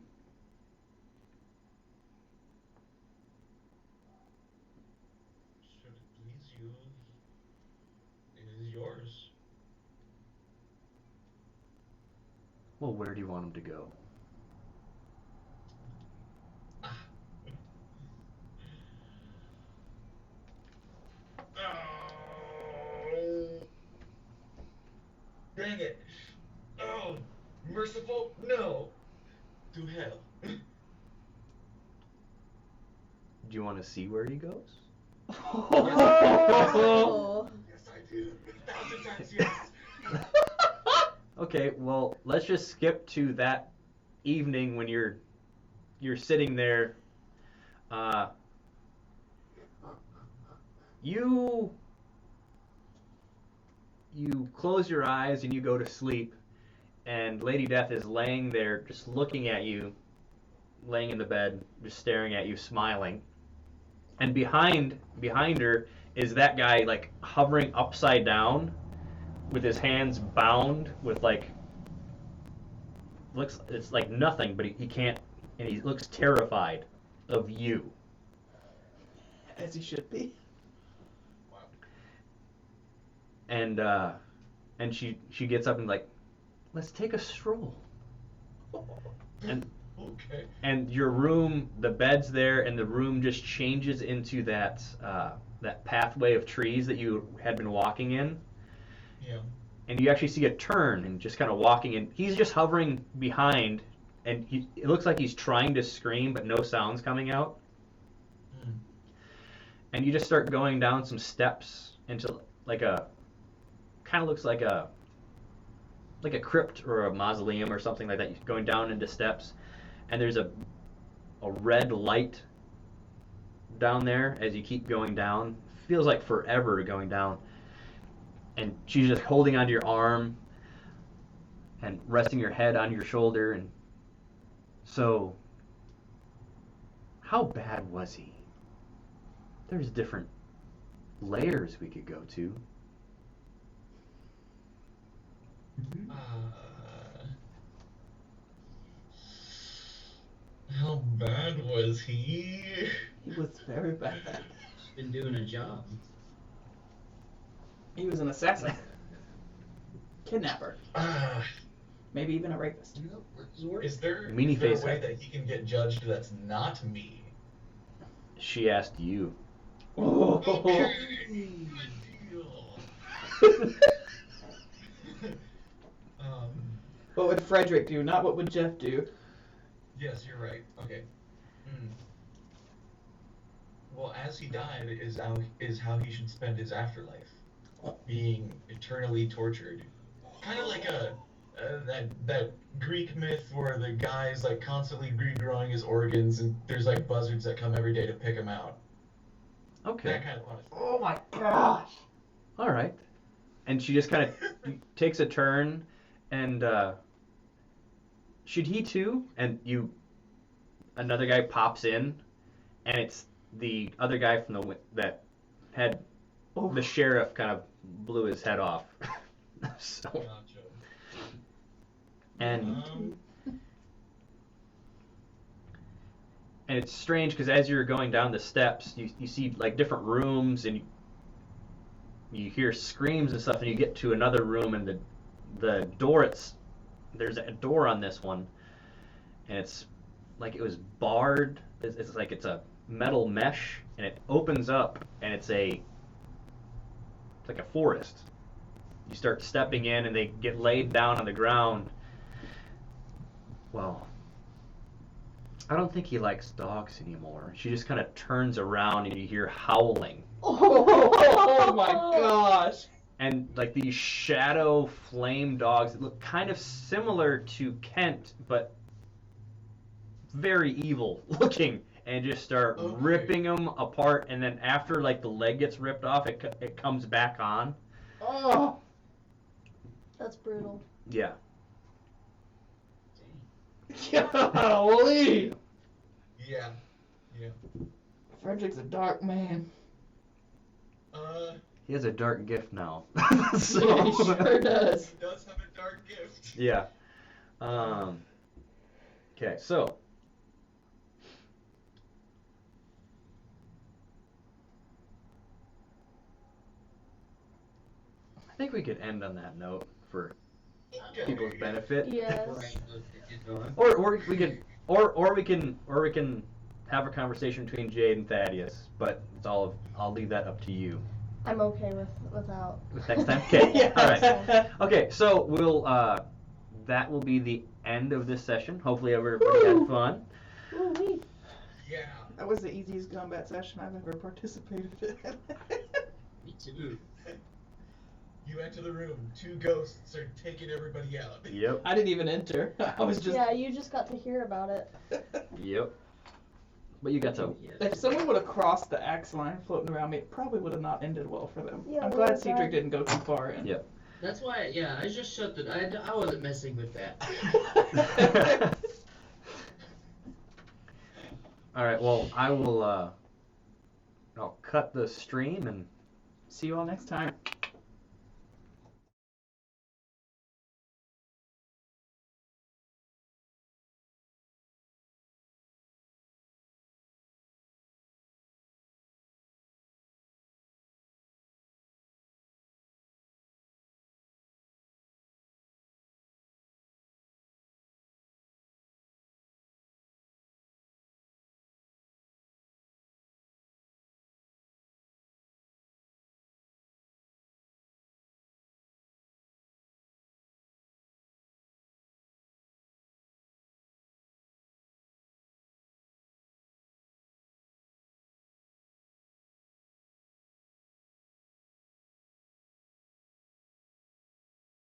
[SPEAKER 5] Should it please you, it is yours.
[SPEAKER 1] Well, where do you want him to go?
[SPEAKER 5] Oh, dang it. Oh, merciful? No. To hell.
[SPEAKER 1] Do you want to see where he goes?
[SPEAKER 3] Oh.
[SPEAKER 5] Yes, I do. 1,000 times yes.
[SPEAKER 1] Okay, well, let's just skip to that evening when you're sitting there. You close your eyes and you go to sleep, and Lady Death is laying there just looking at you, laying in the bed, just staring at you, smiling. And behind her is that guy like hovering upside down with his hands bound with it's like nothing, but he can't, and he looks terrified of you.
[SPEAKER 2] As he should be.
[SPEAKER 1] And she gets up and like, let's take a stroll. And
[SPEAKER 5] Okay.
[SPEAKER 1] and your room, the bed's there, and the room just changes into that pathway of trees that you had been walking in.
[SPEAKER 5] Yeah.
[SPEAKER 1] And you actually see a turn and just kind of walking in. He's just hovering behind, and it looks like he's trying to scream, but no sound's coming out.
[SPEAKER 5] Mm.
[SPEAKER 1] And you just start going down some steps into like kind of looks like a crypt or a mausoleum or something like that. You're going down into steps, and there's a red light down there as you keep going down. Feels like forever going down. And she's just holding onto your arm and resting your head on your shoulder. And so, how bad was he? There's different layers we could go to.
[SPEAKER 5] How bad was he?
[SPEAKER 2] He was very bad.
[SPEAKER 4] He's been doing a job.
[SPEAKER 2] He was an assassin. Kidnapper.
[SPEAKER 5] Uh,
[SPEAKER 2] Maybe even a rapist.
[SPEAKER 5] is there
[SPEAKER 1] Meanie
[SPEAKER 5] a
[SPEAKER 1] face
[SPEAKER 5] way
[SPEAKER 1] head.
[SPEAKER 5] that he can get judged that's not me?
[SPEAKER 1] She asked you.
[SPEAKER 5] Okay, deal.
[SPEAKER 2] What would Frederick do? Not what would Jeff do?
[SPEAKER 5] Yes, you're right. Okay. Well, as he died is how he should spend his afterlife, being eternally tortured. Kind of like that Greek myth where the guy's like constantly regrowing his organs, and there's like buzzards that come every day to pick him out.
[SPEAKER 1] Okay.
[SPEAKER 5] That kind of punishment.
[SPEAKER 2] Oh my gosh.
[SPEAKER 1] All right. And she just kind of takes a turn, and should he too? And another guy pops in, and it's the other guy from that had the sheriff kind of blew his head off. So,
[SPEAKER 5] Gotcha.
[SPEAKER 1] and it's strange because as you're going down the steps, you see like different rooms, and you hear screams and stuff, and you get to another room, and the door, there's a door on this one, and it's like it was barred. It's like it's a metal mesh, and it opens up, and it's like a forest. You start stepping in, and they get laid down on the ground. Well, I don't think he likes dogs anymore. She just kind of turns around, and you hear howling.
[SPEAKER 2] Oh my gosh.
[SPEAKER 1] And like these shadow flame dogs that look kind of similar to Kent, but very evil looking. and just start
[SPEAKER 5] Okay.
[SPEAKER 1] ripping them apart. And then after like the leg gets ripped off, it comes back on.
[SPEAKER 2] Oh.
[SPEAKER 3] That's brutal.
[SPEAKER 1] Yeah.
[SPEAKER 2] Golly.
[SPEAKER 5] Yeah. Yeah.
[SPEAKER 2] Frederick's a dark man.
[SPEAKER 1] He has a dark gift now.
[SPEAKER 2] Yeah, he sure does.
[SPEAKER 5] He does have a dark gift.
[SPEAKER 1] Yeah. Okay, so. I think we could end on that note for
[SPEAKER 5] Okay.
[SPEAKER 1] people's benefit.
[SPEAKER 3] Yes.
[SPEAKER 4] Right, let's get going.
[SPEAKER 1] Or we can have a conversation between Jade and Thaddeus, but I'll leave that up to you.
[SPEAKER 3] I'm okay without.
[SPEAKER 1] Next time? Okay.
[SPEAKER 2] Yeah.
[SPEAKER 1] All right. Okay, so we'll that will be the end of this session. Hopefully everybody
[SPEAKER 3] Woo.
[SPEAKER 1] had fun.
[SPEAKER 3] Ooh-wee.
[SPEAKER 5] Yeah.
[SPEAKER 2] That was the easiest combat session I've ever participated in.
[SPEAKER 4] Me too.
[SPEAKER 5] You enter the room. 2 ghosts are taking everybody out.
[SPEAKER 1] Yep.
[SPEAKER 2] I didn't even enter. I was just.
[SPEAKER 3] Yeah, you just got to hear about it.
[SPEAKER 1] Yep. But you got to.
[SPEAKER 2] If someone would have crossed the axe line floating around me, it probably would have not ended well for them.
[SPEAKER 3] Yeah,
[SPEAKER 2] I'm
[SPEAKER 3] well,
[SPEAKER 2] glad
[SPEAKER 3] that's
[SPEAKER 2] Cedric
[SPEAKER 3] right.
[SPEAKER 2] didn't go too far in.
[SPEAKER 1] Yep.
[SPEAKER 4] That's why, yeah, I just shut the. I wasn't messing with that.
[SPEAKER 1] All right. Well, I will. I'll cut the stream and
[SPEAKER 2] See you all next time.